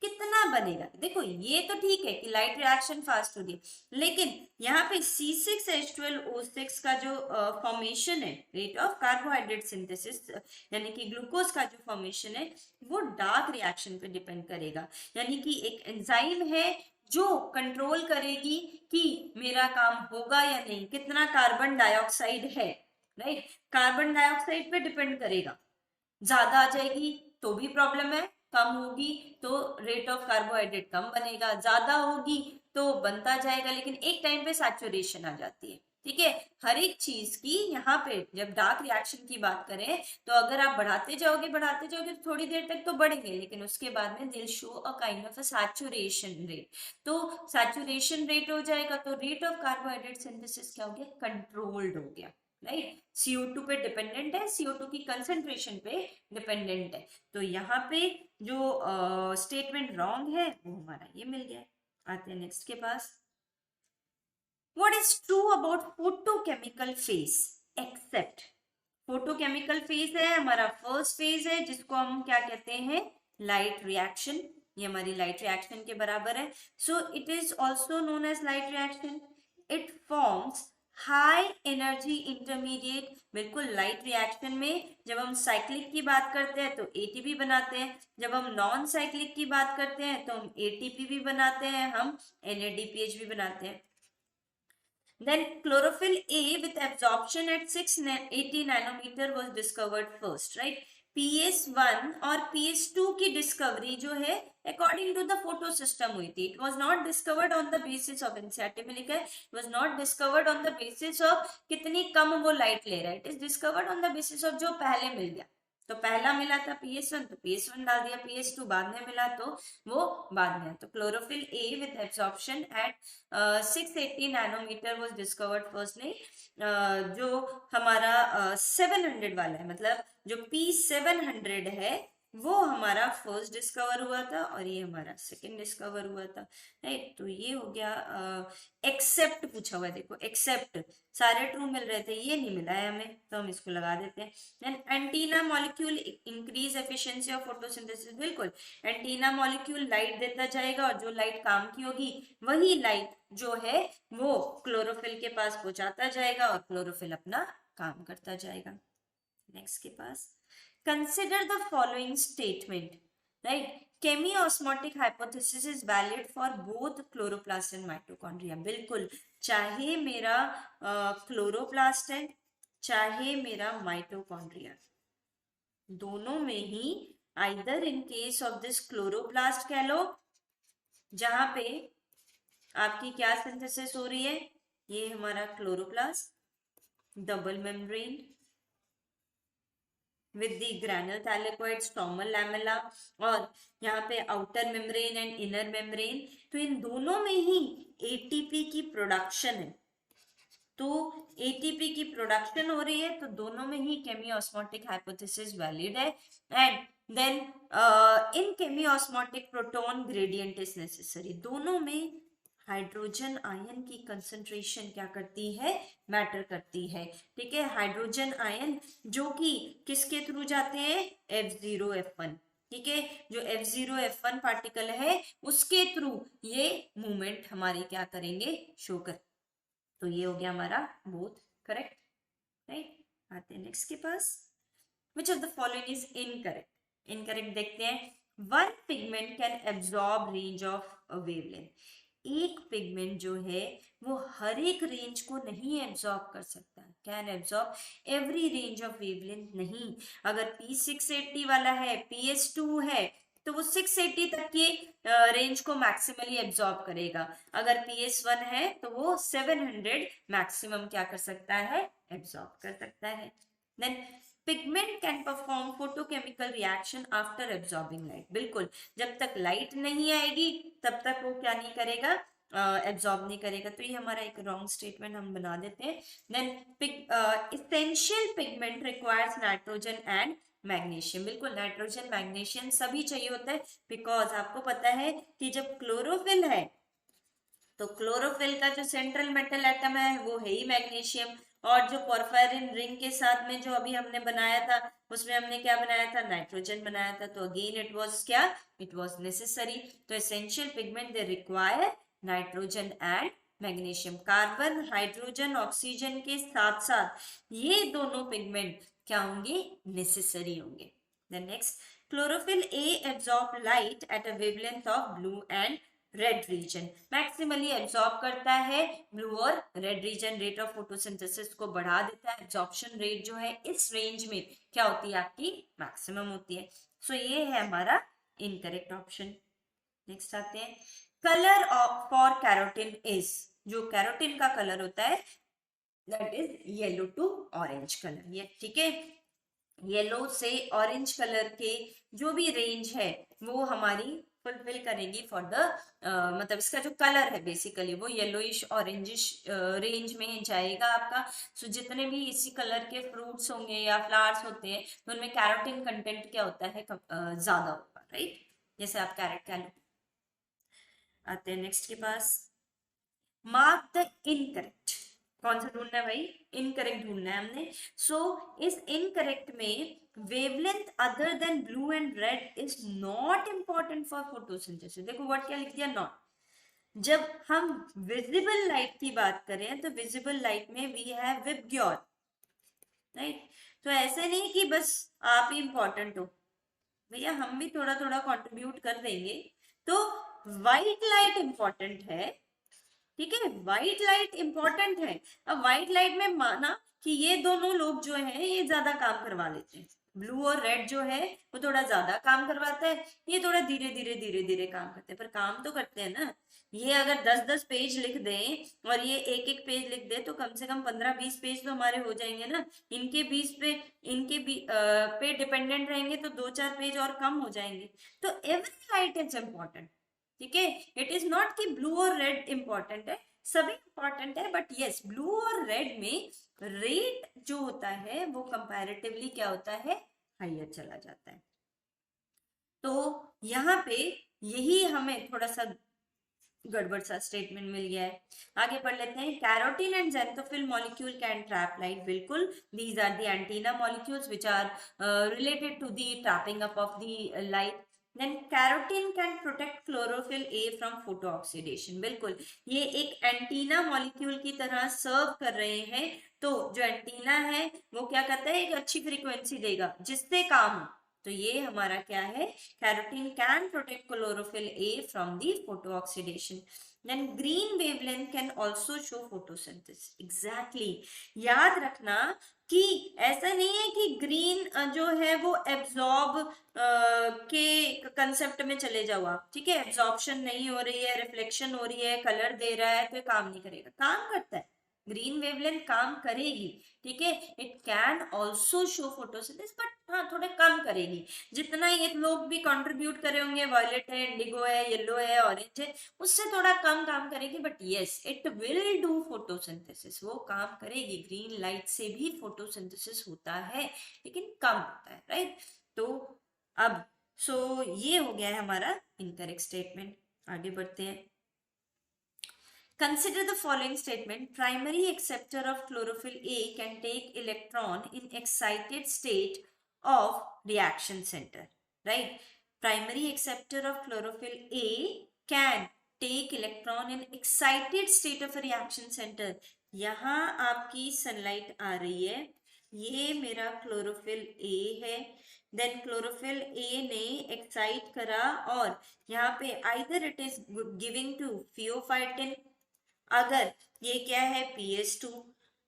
कितना बनेगा, देखो ये तो ठीक है कि लाइट रिएक्शन फास्ट होगी, लेकिन यहाँ पे C6H12O6 का जो फॉर्मेशन है, रेट ऑफ कार्बोहाइड्रेट सिंथेसिस यानी कि ग्लूकोज का जो फॉर्मेशन है वो डार्क रिएक्शन पे डिपेंड करेगा। यानी कि एक एंजाइम है जो कंट्रोल करेगी कि मेरा काम होगा या नहीं, कितना कार्बन डाइऑक्साइड है, राइट, कार्बन डाइऑक्साइड पे डिपेंड करेगा। ज्यादा आ जाएगी तो भी प्रॉब्लम है, कम होगी तो रेट ऑफ कार्बोहाइड्रेट कम बनेगा, ज्यादा होगी तो बनता जाएगा, लेकिन एक टाइम पे सैचुरेशन आ जाती है, ठीक है। हर एक चीज की यहाँ पे जब डार्क रिएक्शन की बात करें तो अगर आप बढ़ाते जाओगे तो थोड़ी देर तक तो बढ़ेंगे, लेकिन उसके बाद में दिल show a kind of a saturation rate. तो सैचुरेशन रेट हो जाएगा तो रेट ऑफ कार्बोहाइड्रेट सिंथेसिस क्या हो गया, कंट्रोल्ड हो गया, राइट। CO2 पे डिपेंडेंट है, CO2 की कंसेंट्रेशन पे डिपेंडेंट है। तो यहाँ पे जो स्टेटमेंट रॉन्ग है वो हमारा ये मिल गया। आते हैं नेक्स्ट के पास। What is true about photochemical phase except, photochemical phase है हमारा फर्स्ट फेज है जिसको हम क्या कहते हैं, लाइट रिएक्शन। ये हमारी लाइट रिएक्शन के बराबर है। So it is also known as light reaction. It forms high energy intermediate. बिल्कुल, लाइट रिएक्शन में जब हम साइक्लिक की बात करते हैं तो ATP बनाते हैं, जब हम नॉन साइक्लिक की बात करते हैं तो हम ATP भी बनाते हैं, हम NADPH भी बनाते हैं। Then chlorophyll A with absorption at 680 nanometer was discovered first, right? PS1 और PS2 की डिस्कवरी जो है according to the photo system हुई थी। It was not discovered on the basis of, NCERT में लिखा है, it was not discovered on the basis of कितनी कम वो लाइट ले रहा है, it is discovered on the basis of जो पहले मिल गया, तो पहला मिला था PS1 तो PS1 डाल दिया, PS2 बाद में मिला तो वो बाद में। तो chlorophyll a with absorption at 680 nanometre was discovered firstly. जो हमारा 700 वाला है, मतलब जो P700 है वो हमारा फर्स्ट डिस्कवर हुआ था और ये हमारा सेकंड डिस्कवर हुआ था, राइट। तो ये हो गया। एक्सेप्ट पूछा हुआ है, देखो एक्सेप्ट सारे ट्रू मिल रहे थे, ये नहीं मिला है हमें, तो हम इसको लगा देते हैं। Then antenna molecule increase efficiency of photosynthesis, बिल्कुल एंटीना मॉलिक्यूल लाइट देता जाएगा और जो लाइट काम की होगी वही लाइट जो है वो क्लोरोफिल के पास पहुंचाता जाएगा और क्लोरोफिल अपना काम करता जाएगा। नेक्स्ट के पास consider the following statement, right. Chemiosmotic hypothesis is valid for both chloroplast and mitochondria, बिल्कुल चाहे मेरा क्लोरोप्लास्ट है चाहे मेरा माइटोकॉन्ड्रिया, दोनों में ही either in case of this chloroplast कह लो जहां पे आपकी क्या सिंथेसिस हो रही है, ये हमारा chloroplast double membrane with the granule thylakoid stromal lamella और यहाँ पे outer membrane and inner membrane, तो इन दोनों में ही एटीपी की प्रोडक्शन है। तो एटीपी की प्रोडक्शन हो रही है तो दोनों में ही केमियोस्मोटिक हाइपोथेसिस वैलिड है। And then in chemiosmotic proton gradient is necessary, दोनों में हाइड्रोजन आयन की कंसंट्रेशन क्या करती है, मैटर करती है, ठीक है। हाइड्रोजन आयन जो कि किसके थ्रू जाते हैं, F0 F1, ठीक है। जो F0 F1 पार्टिकल है उसके थ्रू ये मूवमेंट हमारी क्या करेंगे, शो कर। तो ये हो गया हमारा बोथ करेक्ट, राइट। आते हैं नेक्स्ट के पास, which of the following is incorrect. Incorrect देखते हैं, one pigment can absorb range of wavelength, एक पिगमेंट जो है वो हर एक रेंज को नहीं एब्जॉर्ब कर सकता, can absorb every range of wavelength नहीं। अगर P680 वाला है, PS2 है, तो वो 680 तक की रेंज को मैक्सिमली एब्जॉर्ब करेगा। अगर PS1 है तो वो 700 मैक्सिमम क्या कर सकता है, एब्जॉर्ब कर सकता है। Then pigment can perform photochemical reaction after absorbing light, बिल्कुल जब तक लाइट नहीं आएगी तब तक वो क्या नहीं करेगा, एब्जॉर्ब नहीं करेगा। तो ये हमारा एक रॉन्ग स्टेटमेंट हम बना देते हैं। Then essential pigment requires nitrogen and magnesium, बिल्कुल नाइट्रोजन मैग्नीशियम सभी चाहिए होता है, बिकॉज आपको पता है कि जब क्लोरोफिल है तो क्लोरोफिल का जो सेंट्रल मेटल एटम है वो है ही मैग्नीशियम, और जो पोरफायरिन रिंग के साथ में जो अभी हमने बनाया था उसमें हमने क्या बनाया था, नाइट्रोजन बनाया था। तो अगेन इट वाज क्या, इट वाज नेसेसरी। तो essential pigment they require nitrogen and magnesium, carbon hydrogen oxygen के साथ साथ ये दोनों पिगमेंट क्या होंगे, नेसेसरी होंगे। Then next, chlorophyll a absorb light at a wavelength of blue and red region, maximally absorb करता है ब्लू और red region, rate of photosynthesis को बढ़ा देता है। एब्जॉर्प्शन रेट जो है इस रेंज में क्या होती है, आपकी मैक्सिमम होती है। सो ये है हमारा इनकरेक्ट ऑप्शन। नेक्स्ट आते हैं, कलर फॉर कैरोटीन इज, जो कैरोटीन का कलर होता है that is yellow to orange colour, ये ठीक है। येलो से ऑरेंज कलर के जो भी रेंज है वो हमारी फुलफिल करेगी फॉर द मतलब इसका जो कलर है बेसिकली वो येलोइश ऑरेंजिश रेंज में जाएगा आपका। सो जितने भी इसी कलर के फ्रूट्स होंगे या फ्लावर्स होते हैं तो उनमें कैरोटीन कंटेंट क्या होता है, ज्यादा होगा, राइट। जैसे आप कैरेट का लो। आते हैं नेक्स्ट के पास, मार्क द इनकरेक्ट, कौन सा ढूंढना है भाई, इनकरेक्ट ढूंढना है हमने। सो इस इनकरेक्ट में wavelength other than blue and red is not important for photosynthesis, देखो वर्ड क्या लिख दिया, नॉट। जब हम विजिबल लाइट की बात करें तो विजिबल लाइट में वी हैव विबग्योर, राइट। तो ऐसे नहीं कि बस आप ही इंपॉर्टेंट हो, भैया हम भी थोड़ा थोड़ा कंट्रीब्यूट कर देंगे। तो व्हाइट लाइट इंपॉर्टेंट है, ठीक है, व्हाइट लाइट इंपॉर्टेंट है। अब व्हाइट लाइट में माना कि ये दोनों लोग जो हैं ये ज्यादा काम करवा लेते हैं, ब्लू और रेड जो है वो थोड़ा ज्यादा काम करवाता है, ये थोड़ा धीरे धीरे धीरे धीरे काम करते हैं, पर काम तो करते हैं ना। ये अगर 10-10 पेज लिख दें और ये एक एक पेज लिख दे तो कम से कम 15-20 पेज तो हमारे हो जाएंगे ना। इनके 20 पे पे डिपेंडेंट रहेंगे तो 2-4 पेज और कम हो जाएंगे। तो एवरी लाइट इज इम्पोर्टेंट, ठीक है। इट इज नॉट कि ब्लू और रेड इंपॉर्टेंट है, सभी इंपॉर्टेंट है, बट यस ब्लू और रेड में रेट जो होता है वो कंपैरेटिवली क्या होता है, हाइयर चला जाता है। तो यहाँ पे यही हमें थोड़ा सा गड़बड़ सा स्टेटमेंट मिल गया है। आगे पढ़ लेते हैं। Carotene and xanthophyll molecule can trap light, बिल्कुल these are the antenna molecules which are related to the trapping up of the light. Then carotene can protect chlorophyll A from photo oxidation, बिल्कुल ये एक antenna molecule की तरह सर्व कर रहे हैं। तो जो एंटीना है वो क्या करता है, एक अच्छी फ्रीक्वेंसी देगा जिससे काम हो। तो ये हमारा क्या है, carotene can protect chlorophyll A from the photo oxidation. Then green wavelength can also show photosynthesis, exactly याद रखना कि ऐसा नहीं है कि ग्रीन जो है वो एब्जॉर्ब के कंसेप्ट में चले जाओ आप, ठीक है। एब्जॉर्प्शन नहीं हो रही है, रिफ्लेक्शन हो रही है, कलर दे रहा है, तो काम नहीं करेगा, काम करता है, ग्रीन वेवलेंथ काम करेगी, ठीक है। It can also show photosynthesis, but हाँ थोड़े कम करेगी। जितना ये लोग भी कंट्रीब्यूट करे होंगे, वायलेट है, इंडिगो है, येलो है, ऑरेंज है, उससे थोड़ा कम काम करेगी, but yes it will do photosynthesis, वो काम करेगी। ग्रीन लाइट से भी फोटोसिंथेसिस होता है लेकिन कम होता है, राइट। तो अब ये हो गया है हमारा इनकरेक्ट स्टेटमेंट। आगे बढ़ते हैं। Consider the following statement. Primary acceptor of chlorophyll A can take electron in excited state of reaction center. Right? Primary acceptor of chlorophyll A can take electron in excited state of a reaction center. यहाँ आपकी sunlight आ रही है, ये मेरा chlorophyll A है। Then chlorophyll A ने excite करा और यहाँ पे either it is giving to pheophytin, अगर ये क्या है PS2,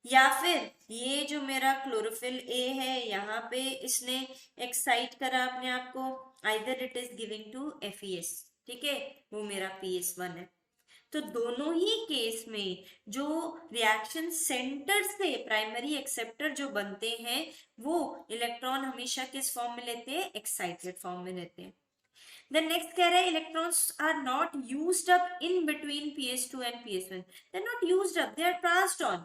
या फिर ये जो मेरा क्लोरोफिल ए है यहाँ पे इसने एक्साइट करा अपने आप को, either it is giving to FeS, ठीक है, वो मेरा PS1 है। तो दोनों ही केस में जो रिएक्शन सेंटर से प्राइमरी एक्सेप्टर जो बनते हैं वो इलेक्ट्रॉन हमेशा किस फॉर्म में लेते हैं, एक्साइटेड फॉर्म में लेते हैं। Then next कह रहा है electrons are not used up in between PS2 and PS1. They're not used up, they are passed on.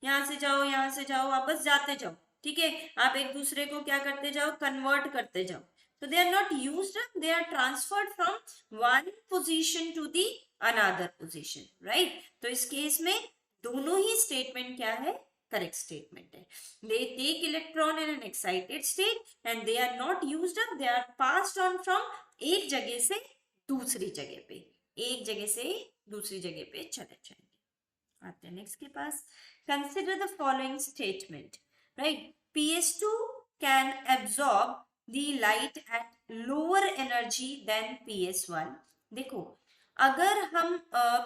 यहाँ से जाओ, यहाँ से जाओ, आप बस जाते जाओ, ठीक है। आप एक दूसरे को क्या करते जाओ, कन्वर्ट करते जाओ। तो they are not used up, they are transferred from one position to the another position, right? तो इस केस में दोनों ही स्टेटमेंट क्या है, करेक्ट स्टेटमेंट है। They take electron in an excited state and they are not used up, they are passed on from एक जगह से दूसरी जगह पे, एक जगह से दूसरी जगह पे चले जाएंगे। आते हैं नेक्स्ट के पास। Consider the following statement, right. PS2 can absorb the light at lower energy than PS1। देखो अगर हम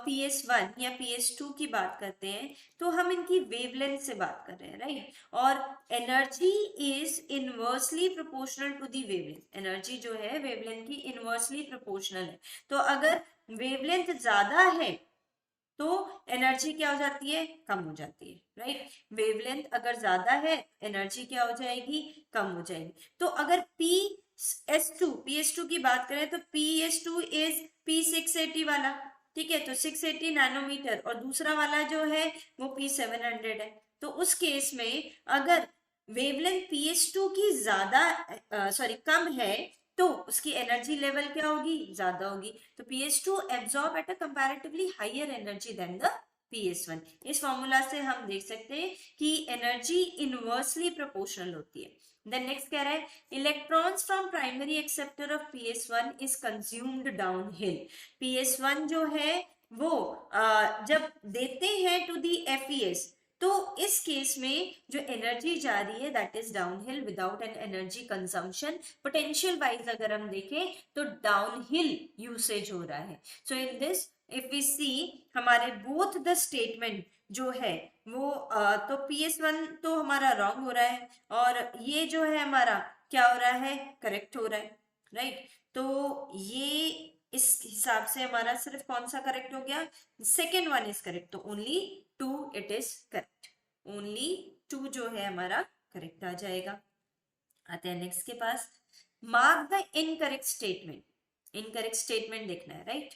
PS1 या PS2 की बात करते हैं तो हम इनकी वेवलेंथ से बात कर रहे हैं, राइट। और energy is inversely proportional to the wavelength, energy जो है वेवलेंथ की इनवर्सली प्रोपोर्शनल है। तो अगर वेवलेंथ ज्यादा है तो एनर्जी क्या हो जाती है, कम हो जाती है, राइट। वेवलेंथ अगर ज्यादा है एनर्जी क्या हो जाएगी, कम हो जाएगी। तो अगर PS2 की बात करें तो PS2 इज P680 वाला, ठीक है। तो 680 नैनोमीटर और दूसरा वाला जो है वो P700 है। तो उस केस में अगर वेवलेंथ PS2 की कम है तो उसकी एनर्जी लेवल क्या होगी, ज्यादा होगी। तो PS2 absorb at a comparatively higher energy than the PS1। इस फॉर्मूला से हम देख सकते हैं कि एनर्जी इनवर्सली प्रोपोर्शनल होती है। देन नेक्स्ट कह रहा है electrons from primary acceptor of PS1 is consumed downhill. PS1 जो है वो जब देते हैं टू दी FeS, तो इस केस में जो एनर्जी जा रही है that is downhill without an energy consumption. Potential wise अगर हम देखें तो डाउनहिल यूसेज हो रहा है। सो इन दिस इफ वी सी हमारे बोथ द स्टेटमेंट जो है वो तो PS1 तो हमारा रॉन्ग हो रहा है और ये जो है हमारा क्या हो रहा है, करेक्ट हो रहा है, राइट। तो ये इस हिसाब से हमारा सिर्फ कौन सा करेक्ट हो गया, सेकेंड वन इज करेक्ट, तो only 2 it is correct, only 2 जो है हमारा करेक्ट आ जाएगा। आते हैं नेक्स्ट के पास, mark the incorrect statement, incorrect statement देखना है, राइट।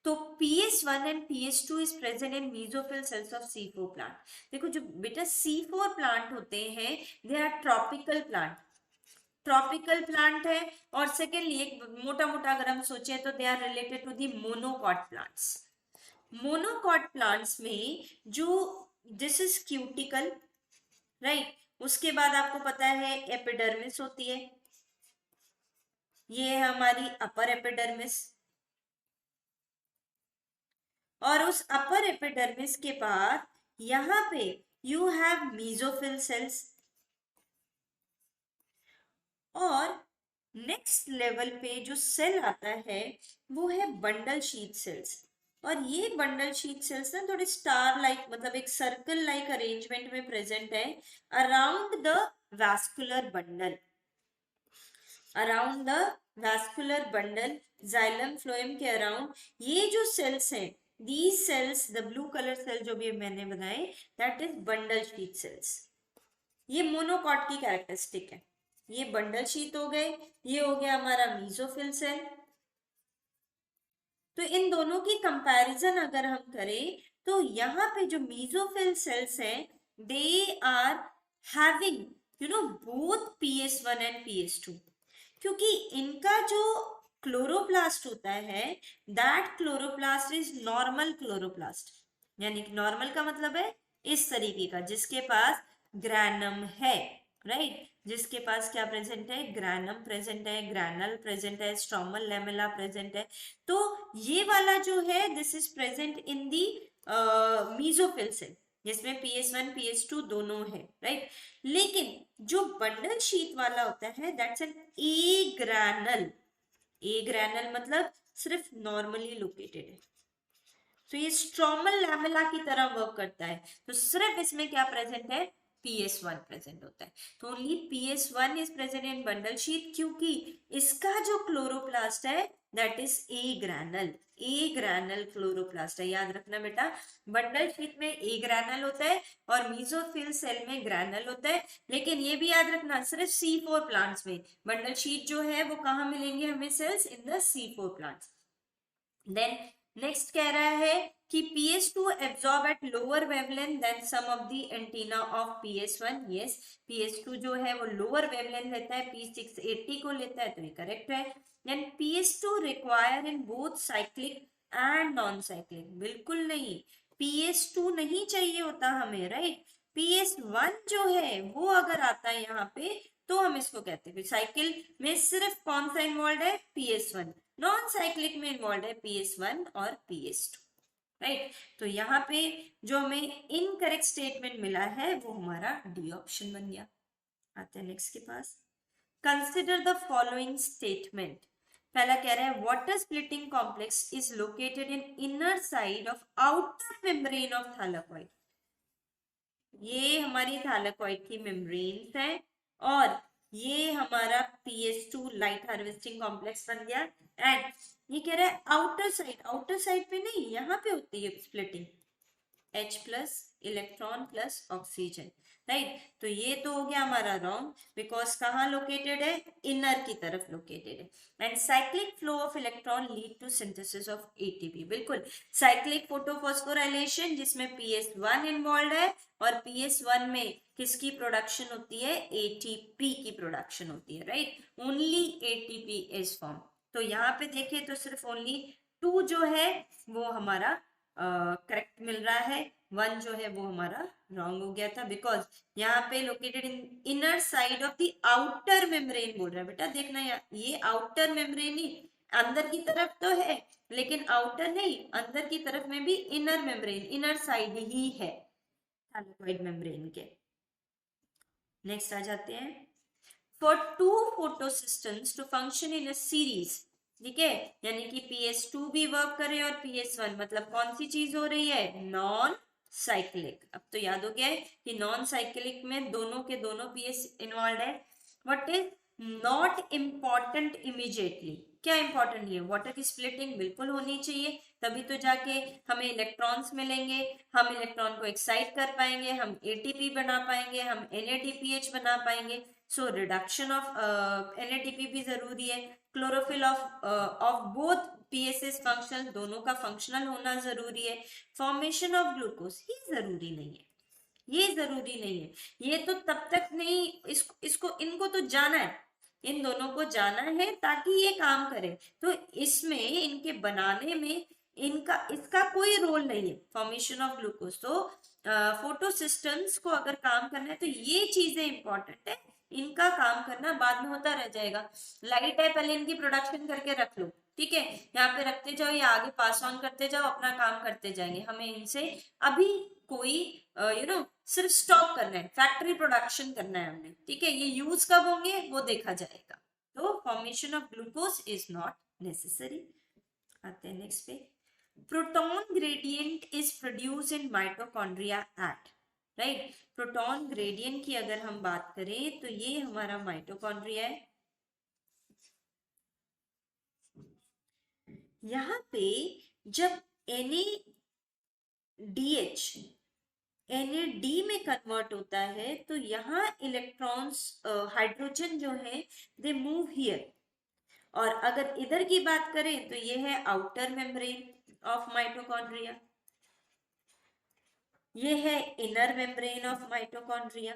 तो PS1 and PS2 is present in mesophyll cells of C4 plant. देखो जो बेटा C4 प्लांट होते हैं they are tropical plant, tropical plant है। और सेकेंडली एक मोटा मोटा अगर हम सोचे तो they are related to the monocot plants. Monocot plants में जो दिस इज क्यूटिकल, राइट, उसके बाद आपको पता है एपिडर्मिस होती है, ये है हमारी अपर एपिडर्मिस, और उस अपर एपिडर्मिस के बाद यहां पे यू हैव मेसोफिल सेल्स, और नेक्स्ट लेवल पे जो सेल आता है वो है बंडल शीथ सेल्स। और ये बंडल शीथ सेल्स ना थोड़े स्टार लाइक, मतलब एक सर्कल लाइक अरेंजमेंट में प्रेजेंट है around the vascular bundle, around the vascular bundle, xylem phloem के अराउंड ये जो सेल्स हैं, these cells, the blue color cell जो भी मैंने बनाए, that is bundle sheath cells। ये मोनोकॉट की कैरेक्टरिस्टिक है। ये बंडल शीथ हो गए, ये हो गया हमारा मीजोफिल सेल। तो इन दोनों की कंपैरिजन अगर हम करें तो यहाँ पे जो मीजोफिल सेल्स हैं they are having both PS1 and PS2, क्योंकि इनका जो क्लोरोप्लास्ट होता है that chloroplast is normal chloroplast, यानी कि नॉर्मल का मतलब है इस तरीके का जिसके पास ग्रैनम है, राइट, जिसके पास क्या प्रेजेंट है, ग्रैनम प्रेजेंट है, ग्रैनल प्रेजेंट है, स्ट्रोमल लैमेला प्रेजेंट है। तो ये वाला जो है this is present in the mesophyll cell जिसमें PS1 PS2 दोनों है, राइट। लेकिन जो बंडल शीट वाला होता है दैट्स एन ए ग्रैनल, ए ग्रैनल मतलब सिर्फ नॉर्मली लोकेटेड है, तो ये स्ट्रोमल लैमेला की तरह वर्क करता है। तो सिर्फ इसमें क्या प्रेजेंट है, PS1 प्रेजेंट होता है। तो only PS1 is present in bundle sheath, क्योंकि इसका जो क्लोरोप्लास्ट है that is agranal, agranal chloroplast है। याद रखना बेटा, बंडल शीट में ए ग्रैनल होता है और मीजोफिल सेल में ग्रैनल होता है। लेकिन ये भी याद रखना सिर्फ C4 प्लांट्स में, बंडल शीट जो है वो कहाँ मिलेंगे हमें cells, in the C4 plants. Then next कह रहा है कि PS2 absorb at lower wavelength than some of the antenna of PS1। Yes, PS2 जो है वो लोअर वेवलेंथ लेता है, P680 को लेता है, तो ये करेक्ट है। Then PS2 require in both cyclic and non cyclic, बिल्कुल नहीं, PS2 नहीं चाहिए होता हमें, राइट। PS1 जो है वो अगर आता है यहाँ पे तो हम इसको कहते हैं साइकिल में सिर्फ कौन सा इन्वॉल्व है, PS1, नॉन साइक्लिक में इन्वॉल्व है PS1 और PS2, राइट। तो यहाँ पे जो हमें इनकरेक्ट स्टेटमेंट मिला है वो हमारा डी ऑप्शन बन गया। आते हैं नेक्स्ट के पास, कंसिडर द फॉलोइंग स्टेटमेंट। पहला कह रहा है water splitting complex is located in inner side of outer membrane of thylakoid. ये हमारी थैलेकॉइड की मेम्ब्रेन्स है और ये हमारा PS2 लाइट हार्वेस्टिंग कॉम्प्लेक्स बन गया। एंड ये कह रहा है आउटर साइड पे नहीं, यहाँ पे होती है splitting, H plus electron plus oxygen, right. तो ये तो हो गया हमारा रॉन्ग, बिकॉज कहाँ लोकेटेड है, इनर की तरफ लोकेटेड है। And cyclic flow of electron lead to synthesis of ATP, बिल्कुल साइक्लिक फोटोफॉस्फोराइलेशन जिसमें PS1 इन्वॉल्व है, और PS1 में किसकी प्रोडक्शन होती है, ATP की प्रोडक्शन होती है, right, only ATP is form. तो यहाँ पे देखें तो सिर्फ ओनली 2 जो है वो हमारा करेक्ट मिल रहा है, 1 जो है वो हमारा रॉन्ग हो गया था, बिकॉज यहाँ पे located in inner side of the outer membrane बोल रहा है बेटा। देखना ये आउटर मेम्ब्रेन ही अंदर की तरफ तो है, लेकिन आउटर नहीं, अंदर की तरफ में भी इनर मेम्ब्रेन, इनर साइड ही है थैलेकॉइड मेम्ब्रेन के। नेक्स्ट आ जाते हैं, for 2 photosystems to function in a series, ठीक है, यानी कि PS2 भी वर्क करे और PS1, मतलब कौन सी चीज हो रही है, नॉन साइक्लिक। अब तो याद हो गया है कि नॉन साइक्लिक में दोनों के दोनों PS इन्वॉल्व है। What is not important immediately. क्या इंपॉर्टेंट है? वाटर की स्प्लिटिंग बिल्कुल होनी चाहिए, तभी तो जाके हमें इलेक्ट्रॉन्स मिलेंगे, हम इलेक्ट्रॉन को एक्साइट कर पाएंगे, हम एटीपी बना पाएंगे, हम NADPH बना पाएंगे। सो रिडक्शन ऑफ NADP भी जरूरी है। Chlorophyll of both PSS function, दोनों का फंक्शनल होना जरूरी है। फॉर्मेशन ऑफ ग्लूकोज ये जरूरी नहीं है, ये जरूरी नहीं है, ये तो तब तक नहीं, इसको इनको तो जाना है, इन दोनों को जाना है ताकि ये काम करे। तो इसमें इनके बनाने में इनका इसका कोई रोल नहीं है, फॉर्मेशन ऑफ ग्लूकोज। तो फोटो सिस्टम्स को अगर काम करना है तो ये चीजें इंपॉर्टेंट है, इनका काम करना बाद में होता रह जाएगा। लाइट है, पहले इनकी प्रोडक्शन करके रख लो, ठीक है, यहाँ पे रखते जाओ, ये आगे पास ऑन करते जाओ, अपना काम करते जाएंगे। हमें इनसे अभी कोई सिर्फ स्टॉक करना है, फैक्ट्री प्रोडक्शन करना है हमने, ठीक है, ये यूज कब होंगे वो देखा जाएगा। तो formation of glucose is not necessary. आते हैं नेक्स्ट पे। Proton gradient is produce in mitochondria at, right. Proton gradient की अगर हम बात करें तो ये हमारा माइटोकॉन्ड्रिया है। यहाँ पे जब NADH NAD में कन्वर्ट होता है तो यहाँ इलेक्ट्रॉन्स, हाइड्रोजन जो है दे मूव हियर। और अगर इधर की बात करें तो ये है आउटर मेम्ब्रेन ऑफ माइटोकॉन्ड्रिया, ये है इनर मेम्ब्रेन ऑफ माइटोकॉन्ड्रिया,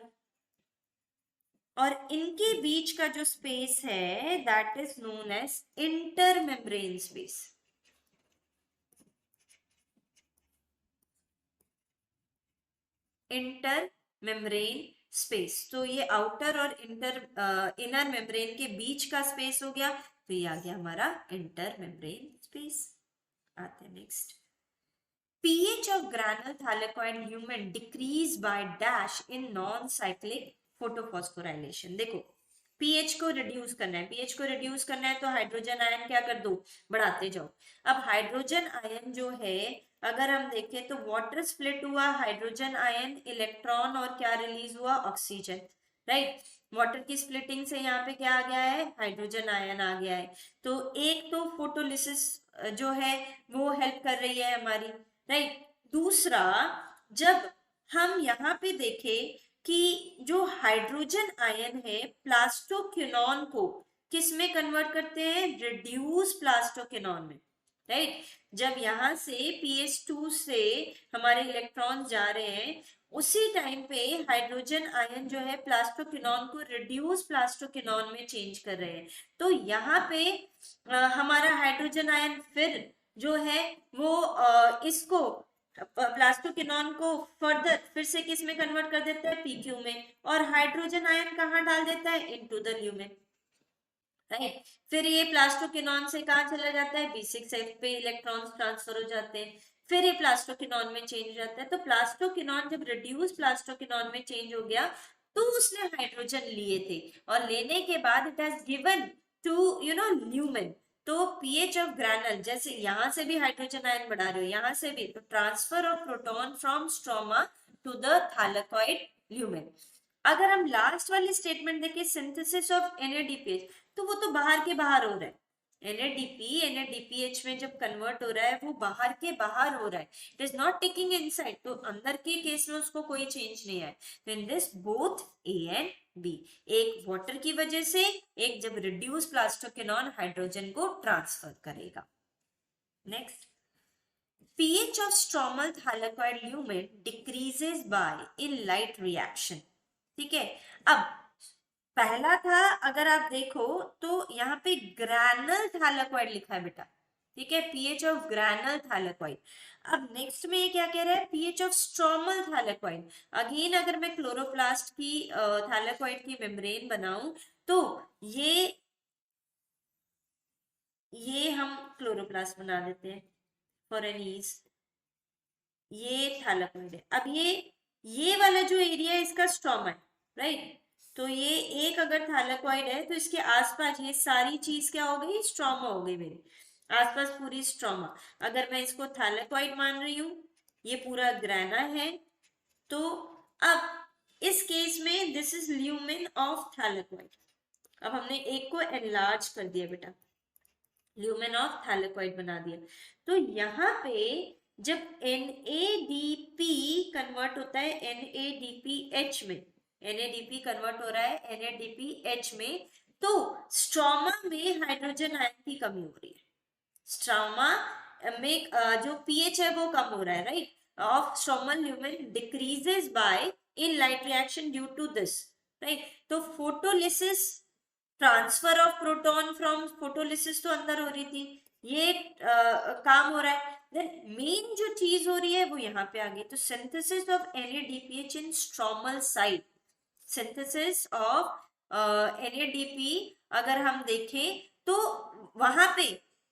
और इनके बीच का जो स्पेस है that is known as intermembrane space. Intermembrane space, तो ये आउटर और इनर मेम्ब्रेन के बीच का स्पेस हो गया, तो ये आ गया हमारा इंटर मेम्ब्रेन स्पेस। आते हैं next. pH of granule thylakoid lumen decrease by dash in non-cyclic photophosphorylation। देखो pH को रिड्यूस करना है, pH को रिड्यूस करना है तो हाइड्रोजन आयन क्या कर दो, बढ़ाते जाओ। अब हाइड्रोजन आयन जो है अगर हम देखें तो वाटर स्प्लिट हुआ, हाइड्रोजन आयन, इलेक्ट्रॉन और क्या रिलीज हुआ, ऑक्सीजन, राइट। वाटर की स्प्लिटिंग से यहाँ पे क्या आ गया है, हाइड्रोजन आयन आ गया है। तो एक तो फोटोलिसिस जो है वो हेल्प कर रही है हमारी, राइट। दूसरा, जब हम यहाँ पे देखें कि जो हाइड्रोजन आयन है प्लास्टोक्विनोन को किस में कन्वर्ट करते हैं, रिड्यूस प्लास्टोक्विनोन में, राइट। जब यहाँ से pH2 से हमारे इलेक्ट्रॉन जा रहे हैं उसी टाइम पे हाइड्रोजन आयन जो है प्लास्टोक्विनोन को रिड्यूस प्लास्टोक्विनोन में चेंज कर रहे हैं। तो यहाँ पे हमारा हाइड्रोजन आयन फिर जो है वो इसको प्लास्टोक्विनोन को फर्दर फिर से किस में कन्वर्ट कर देता है, PQ में, और हाइड्रोजन आयन कहाँ डाल देता है, इनटू द ल्यूमेन, राइट। फिर ये प्लास्टोक्विनोन से कहाँ चला जाता है, B6F पे इलेक्ट्रॉन्स ट्रांसफर हो जाते हैं, फिर ये प्लास्टोक्विनोन में चेंज हो जाता है। तो प्लास्टोक्विनोन जब रिड्यूस प्लास्टोक्विनोन में चेंज हो गया तो उसने हाइड्रोजन लिए थे, और लेने के बाद it has given to lumen. तो pH ऑफ ग्रैनल, जैसे यहां से भी हाइड्रोजन आयन बढ़ा रहे हो, यहां से भी, तो transfer of proton from stroma to the thylakoid lumen. अगर हम लास्ट वाली स्टेटमेंट देखें, सिंथेसिस ऑफ NADPH, तो वो तो बाहर के बाहर हो रहा है। NADPH में जब कन्वर्ट हो रहा है वो बाहर के बाहर हो रहा है, it is not taking inside. तो अंदर के केस में उसको कोई चेंज नहीं है। तो in this both A and B, एक वाटर की वजह से, एक जब रिड्यूस प्लास्टोक्विनोन हाइड्रोजन को ट्रांसफर करेगा। Next, pH of stromal thylakoid lumen decreases by in light reaction, ठीक है। अब पहला था, अगर आप देखो तो यहाँ पे ग्रैनल थैलेकॉइड लिखा है बेटा, ठीक है, pH ऑफ ग्रैनल थैलेकॉइड। अब नेक्स्ट में ये क्या कह रहा है, pH of stromal thylakoid. Again अगर मैं क्लोरोप्लास्ट की थैलेकॉइड की मेम्ब्रेन बनाऊं तो ये हम क्लोरोप्लास्ट बना देते हैं फॉर एन ईज, ये थैलेकॉइड है। अब ये वाला जो एरिया है इसका स्ट्रोमा है, राइट। तो ये एक अगर थैलेकॉइड है तो इसके आसपास ये सारी चीज क्या हो गई, स्ट्रोमा हो गई, मेरे आसपास पूरी स्ट्रोमा। अगर मैं इसको थैलेकॉइड मान रही हूं, ये पूरा ग्रैना है, तो अब इस केस में this is lumen of thylakoid, अब हमने एक को एनलार्ज कर दिया बेटा, ल्यूमेन ऑफ थैलेकॉइड बना दिया। तो यहाँ पे जब NADP कन्वर्ट होता है NADPH में, NADP कन्वर्ट हो रहा है NADPH में, तो स्ट्रोमा में हाइड्रोजन आयन की कमी हो रही है। स्ट्रोमा में जो पीएच है वो कम हो रहा है, right, of stromal lumen decreases by in light reaction due to this, right. तो photolysis, transfer of proton from photolysis तो अंदर हो रही थी, ये काम हो रहा है। देन मेन जो चीज हो रही है वो यहाँ पे आ गई, तो synthesis of NADPH in stromal site, synthesis of NADP अगर हम देखें तो वहां पे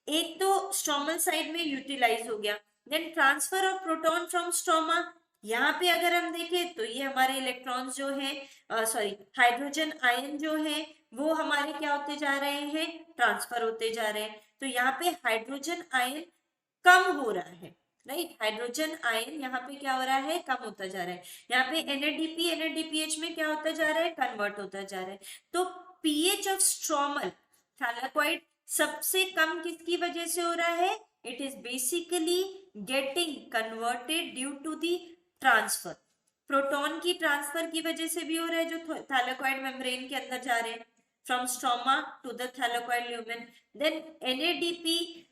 एक तो स्ट्रोमल साइड में यूटिलाइज हो गया, then transfer of proton from stroma, यहाँ पे अगर हम देखें तो ये हमारे इलेक्ट्रॉन्स जो है, सॉरी हाइड्रोजन आयन जो है वो हमारे क्या होते जा रहे हैं, ट्रांसफर होते जा रहे हैं। तो यहाँ पे हाइड्रोजन आयन कम हो रहा है, राइट, हाइड्रोजन आयन यहाँ पे क्या हो रहा है, कम होता जा रहा है। यहाँ पे NADP NADPH में क्या होता जा रहा है, कन्वर्ट होता जा रहा है। तो पीएच ऑफ स्ट्रोमल थैलेकॉइड सबसे कम किसकी वजह से हो रहा है, it is basically getting converted due to the transfer, proton की ट्रांसफर की वजह से भी हो रहा है जो थैलेकॉइड मेम्ब्रेन के अंदर जा रहे हैं from stroma to the thylakoid lumen. Then NADP,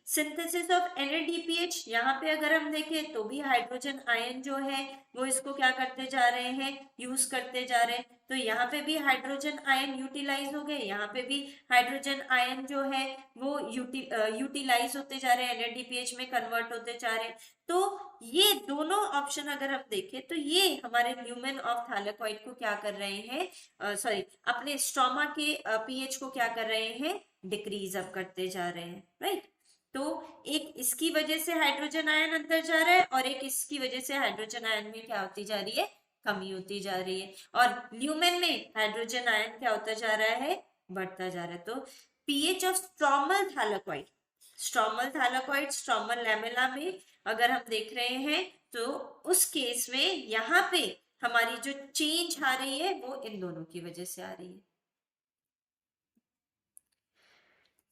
synthesis of NADPH, यहाँ पे अगर हम देखें तो भी हाइड्रोजन आयन जो है वो इसको क्या करते जा रहे हैं, यूज करते जा रहे हैं। तो यहाँ पे भी हाइड्रोजन आयन यूटिलाइज हो गए, यहाँ पे भी हाइड्रोजन आयन जो है वो यूटिलाइज होते जा रहे हैं, NADPH में कन्वर्ट होते जा रहे हैं। तो ये दोनों ऑप्शन अगर हम देखें तो ये हमारे ल्यूमेन ऑफ थैलेकॉइड को क्या कर रहे हैं, सॉरी अपने स्ट्रोमा के पीएच को क्या कर रहे हैं, डिक्रीज अप करते जा रहे हैं, राइट। तो एक इसकी वजह से हाइड्रोजन आयन अंदर जा रहा है और एक इसकी वजह से हाइड्रोजन आयन में क्या होती जा रही है, कमी होती जा रही है। और ल्यूमेन में हाइड्रोजन आयन क्या होता जा रहा है, बढ़ता जा रहा है। तो pH of stromal thylakoid, stromal thylakoid stromal lamella में अगर हम देख रहे हैं तो उस केस में यहाँ पे हमारी जो चेंज आ रही है वो इन दोनों की वजह से आ रही है।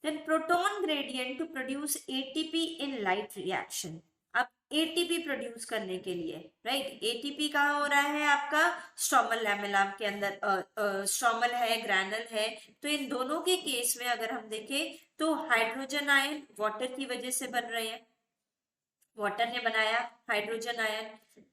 Then proton gradient to produce ATP in light reaction. अब ATP प्रोड्यूस करने के लिए, राइट, ATP कहाँ हो रहा है आपका, स्ट्रोमल लैमेला के अंदर, स्ट्रोमल है, ग्रैनल है। तो इन दोनों के केस में अगर हम देखें तो हाइड्रोजन आयन वाटर की वजह से बन रहे हैं, वाटर ने बनाया हाइड्रोजन आयन,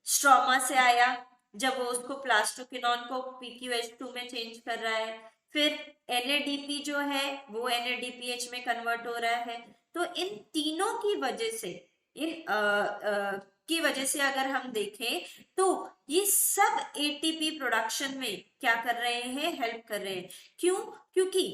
स्ट्रोमा से आया जब वो उसको प्लास्टोक्विनोन को PQH2 में चेंज कर रहा है, फिर NADP जो है वो NADPH में कन्वर्ट हो रहा है। तो इन तीनों की वजह से, इन की वजह से अगर हम देखें तो ये सब ATP प्रोडक्शन में क्या कर रहे हैं, हेल्प कर रहे हैं। क्यों, क्योंकि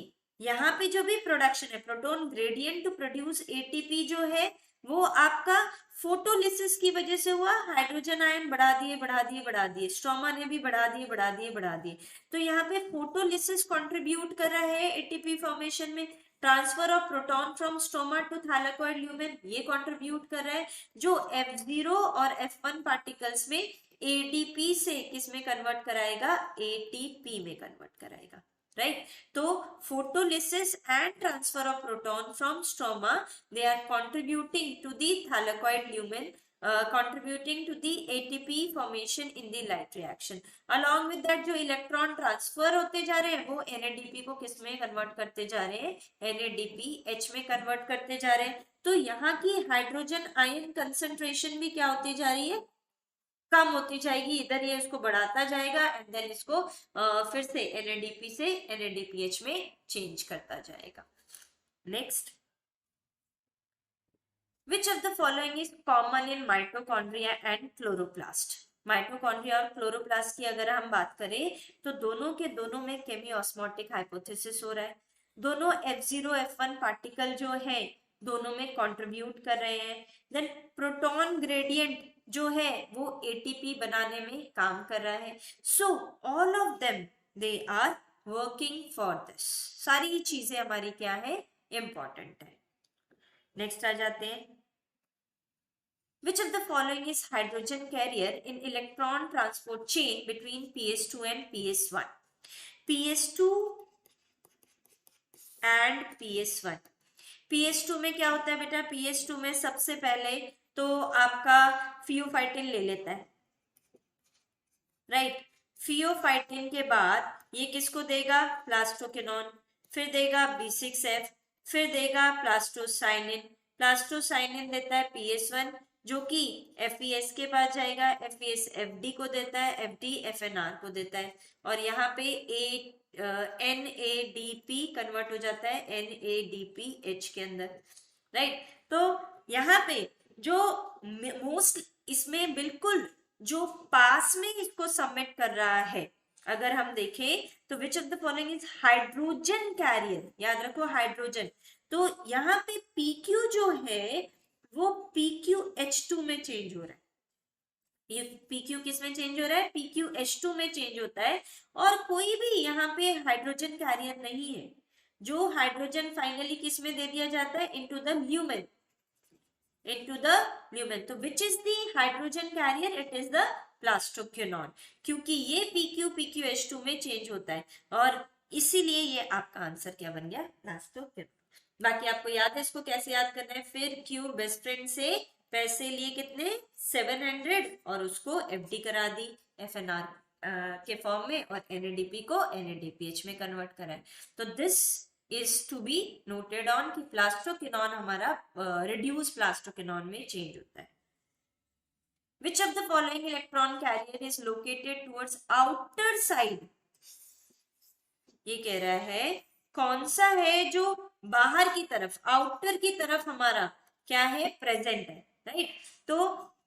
यहाँ पे जो भी प्रोडक्शन है, proton gradient to produce ATP जो है वो आपका फोटोलिसिस की वजह से हुआ, हाइड्रोजन आयन बढ़ा दिए बढ़ा दिए बढ़ा दिए, स्ट्रोमा ने भी बढ़ा दिए बढ़ा दिए बढ़ा दिए। तो यहाँ पे फोटोलिसिस कंट्रीब्यूट कर रहा है ATP फॉर्मेशन में, transfer of proton from stroma to thylakoid lumen ये कंट्रीब्यूट कर रहा है, जो F0 और F1 पार्टिकल्स में ADP से किस में कन्वर्ट कराएगा, ATP में कन्वर्ट कराएगा, right? तो photolysis and transfer of proton from stroma, they are contributing to the thylakoid lumen, contributing to the ATP formation in the light reaction. Along with that जो electron transfer होते जा रहे हैं वो NADP को किस में कन्वर्ट करते जा रहे हैं, NADPH में कन्वर्ट करते जा रहे हैं। तो यहाँ की हाइड्रोजन आयन कंसेंट्रेशन भी क्या होती जा रही है, कम होती जाएगी, इधर ये इसको बढ़ाता जाएगा एंड देन इसको फिर से NADP से NADPH में चेंज करता जाएगा। Next, which of the following is common in mitochondria and chloroplast. Mitochondria और क्लोरोप्लास्ट की अगर हम बात करें तो दोनों के दोनों में केमियोस्मोटिक हाइपोथेसिस हो रहा है, दोनों F0 F1 पार्टिकल जो है दोनों में कंट्रीब्यूट कर रहे हैं। देन प्रोटॉन ग्रेडियंट जो है वो ATP बनाने में काम कर रहा है। So all of them they are working for this, सारी चीजें हमारी क्या है, इंपॉर्टेंट है। नेक्स्ट आ जाते हैं, which of the following is hydrogen carrier in electron transport chain between PS2 and PS1? PS2 and PS1। PS2 में क्या होता है बेटा, PS2 में सबसे पहले तो आपका फियोफाइटिन ले लेता है, राइट। फियोफाइटिन के बाद ये किसको देगा, प्लास्टोक्विनोन, फिर देगा B6F, फिर देगा प्लास्टोसाइनिन, प्लास्टोसाइनिन देता है PS1 जो कि FES के पास जाएगा, FES FD को देता है, FD FNR को देता है, और यहाँ पे NADP कन्वर्ट हो जाता है NADPH के अंदर, राइट। तो यहाँ पे जो मोस्ट इसमें बिल्कुल जो पास में इसको सबमिट कर रहा है, अगर हम देखें तो which of the following is hydrogen carrier, याद रखो हाइड्रोजन। तो यहाँ पे PQ जो है वो PQH2 में चेंज हो रहा है, ये PQ किस में चेंज हो रहा है, PQH2 में चेंज होता है, और कोई भी यहाँ पे हाइड्रोजन कैरियर नहीं है, जो हाइड्रोजन फाइनली किस में दे दिया जाता है, इनटू द ल्यूमेन, तो which is the hydrogen carrier, it is the plastoquinone, क्योंकि ये PQH2 में चेंज होता है, और इसीलिए ये आपका आंसर क्या बन गया, प्लास्टोक्विनोन। बाकी आपको याद है इसको कैसे याद करना है, फिर क्यू बेस्ट फ्रेंड से पैसे लिए कितने 700 और उसको FD करा दी FNR के फॉर्म में, और NADP को NADPH में कन्वर्ट करा है। तो this is to be noted on कि प्लास्टोक्विनोन हमारा reduced प्लास्टोक्विनोन में चेंज होता है। Which of the following electron carrier is located towards outer side, ये कह रहा है कौन सा है जो बाहर की तरफ, आउटर की तरफ हमारा क्या है, प्रेजेंट है, राइट। तो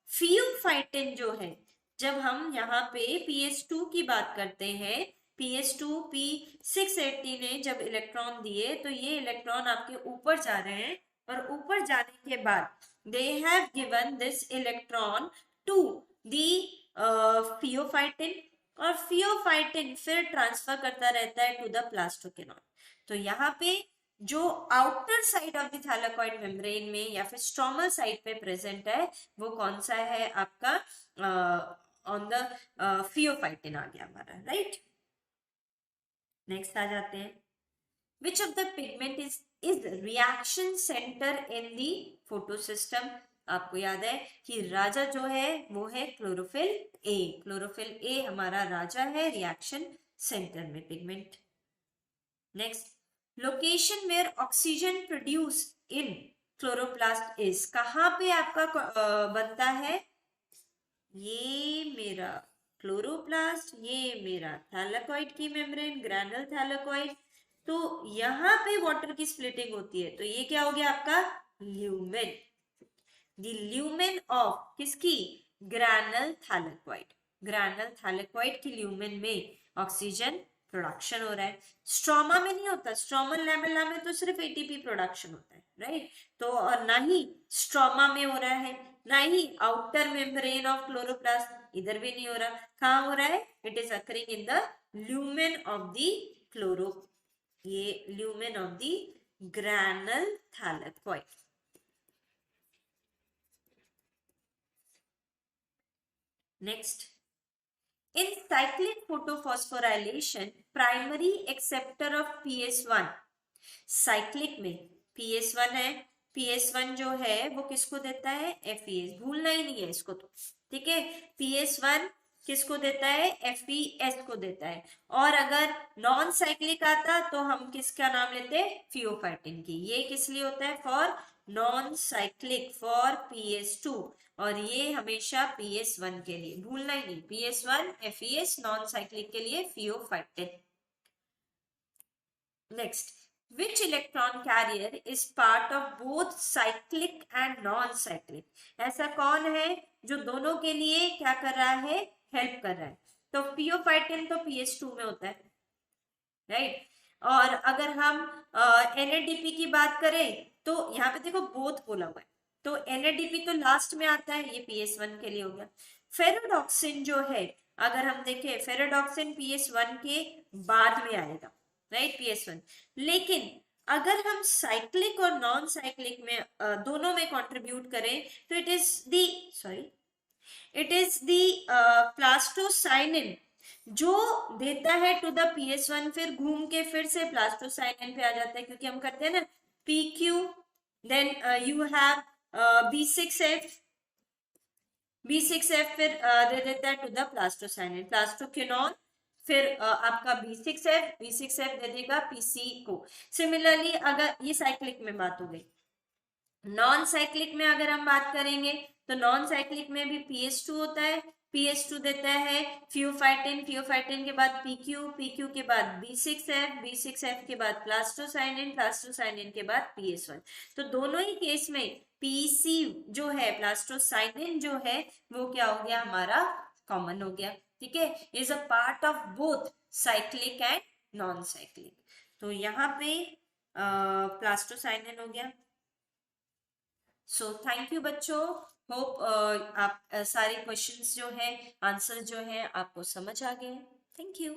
फियोफाइटिन जो है, जब हम यहाँ पे PS2 की बात करते हैं, PS2 P680 ने जब इलेक्ट्रॉन दिए तो ये इलेक्ट्रॉन आपके ऊपर जा रहे हैं, और ऊपर जाने के बाद they have given this electron to the pheophytin, और फियोफाइटिन फिर ट्रांसफर करता रहता है टू द प्लास्टोक्विनोन। तो यहाँ पे जो outer side of the thylakoid membrane में या फिर स्ट्रोमल साइड पे प्रेजेंट है, वो कौन सा है आपका, ऑन द फियोफाइटिन आ गया हमारा, राइट। नेक्स्ट आ जाते हैं, विच of the pigment is reaction centre in the photosystem. आपको याद है कि राजा जो है वो है क्लोरोफिल ए, क्लोरोफिल ए हमारा राजा है रिएक्शन सेंटर में pigment. Next, location where oxygen produce in chloroplast is, कहाँ पे आपका बनता है, ये मेरा क्लोरोप्लास्ट, ये मेरा थैलेकॉइड की मेम्ब्रेन, ग्रैनुल थैलेकॉइड, तो यहाँ पे वाटर की स्प्लिटिंग होती है, तो ये क्या हो गया आपका ल्यूमेन, द ल्यूमेन ऑफ किसकी, ग्रैनुल थैलेकॉइड, ग्रैनुल थैलेकॉइड की ल्यूमेन में ऑक्सीजन प्रोडक्शन हो रहा है। स्ट्रोमा में नहीं होता, स्ट्रोमा लैमेला में तो सिर्फ ATP प्रोडक्शन होता है, राइट। तो और ना ही स्ट्रोमा में हो रहा है, ना ही आउटर मेम्ब्रेन ऑफ क्लोरोप्लास्ट, इधर भी नहीं हो रहा, कहाँ हो रहा है, it is occurring in the lumen of the chloro, ये lumen of the granule thylakoid. Next, in cyclic photophosphorylation primary acceptor of PS1, cyclic में PS1 है, PS1 जो है वो किसको देता है, FES, भूलना ही नहीं है इसको, तो ठीक है, PS1 किसको देता है, FES को देता है, और अगर नॉन साइक्लिक आता तो हम किसका नाम लेते, फियोफाइटिन की, ये किस लिए होता है, for non cyclic, for PS2, और ये हमेशा PS1 के लिए, भूलना ही नहीं, PS1 FES, नॉन साइक्लिक के लिए pheophytin. Next, which electron carrier is part of both cyclic and non cyclic, ऐसा कौन है जो दोनों के लिए क्या कर रहा है, हेल्प कर रहा है, तो फियोफाइटिन तो PS2 में होता है, राइट। और अगर हम NADP की बात करें तो यहाँ पे देखो बोथ बोला हुआ है, तो NADP तो लास्ट में आता है, ये PS1 के लिए हो गया। फेरोडॉक्सिन जो है, अगर हम देखें फेरोडॉक्सिन PS1 के बाद में आएगा, राइट, PS1, लेकिन अगर हम साइक्लिक और नॉन साइक्लिक में दोनों में कंट्रीब्यूट करें तो इट इज दी प्लास्टोसाइनिन, जो देता है टू द PS1 फिर घूम के फिर से प्लास्टोसाइनिन पे आ जाता है, क्योंकि हम करते हैं ना PQ, then you have B6F, B6F फिर दे देता है टू द प्लास्टोसाइनिन, प्लास्टोक्विनोन फिर आपका B6F दे देगा PC को। सिमिलरली अगर ये साइक्लिक में बात हो गई, नॉन साइक्लिक में अगर हम बात करेंगे तो नॉन साइक्लिक में भी PS2 होता है, PS2 देता है फियोफाइटिन, फियोफाइटिन के बाद PQ, PQ के बाद B6F, B6F के बाद प्लास्टोसाइनिन, प्लास्टोसाइनिन के बाद PS1। तो दोनों ही केस में PC जो है, प्लास्टोसाइनिन जो है, वो क्या हो गया हमारा, कॉमन हो गया। ठीक है, is a part of both cyclic and non cyclic. तो यहाँ पे प्लास्टोसाइनिन हो गया। सो थैंक यू बच्चों, होप आप सारे क्वेश्चंस जो है, आंसर जो है आपको समझ आ गए। Thank you.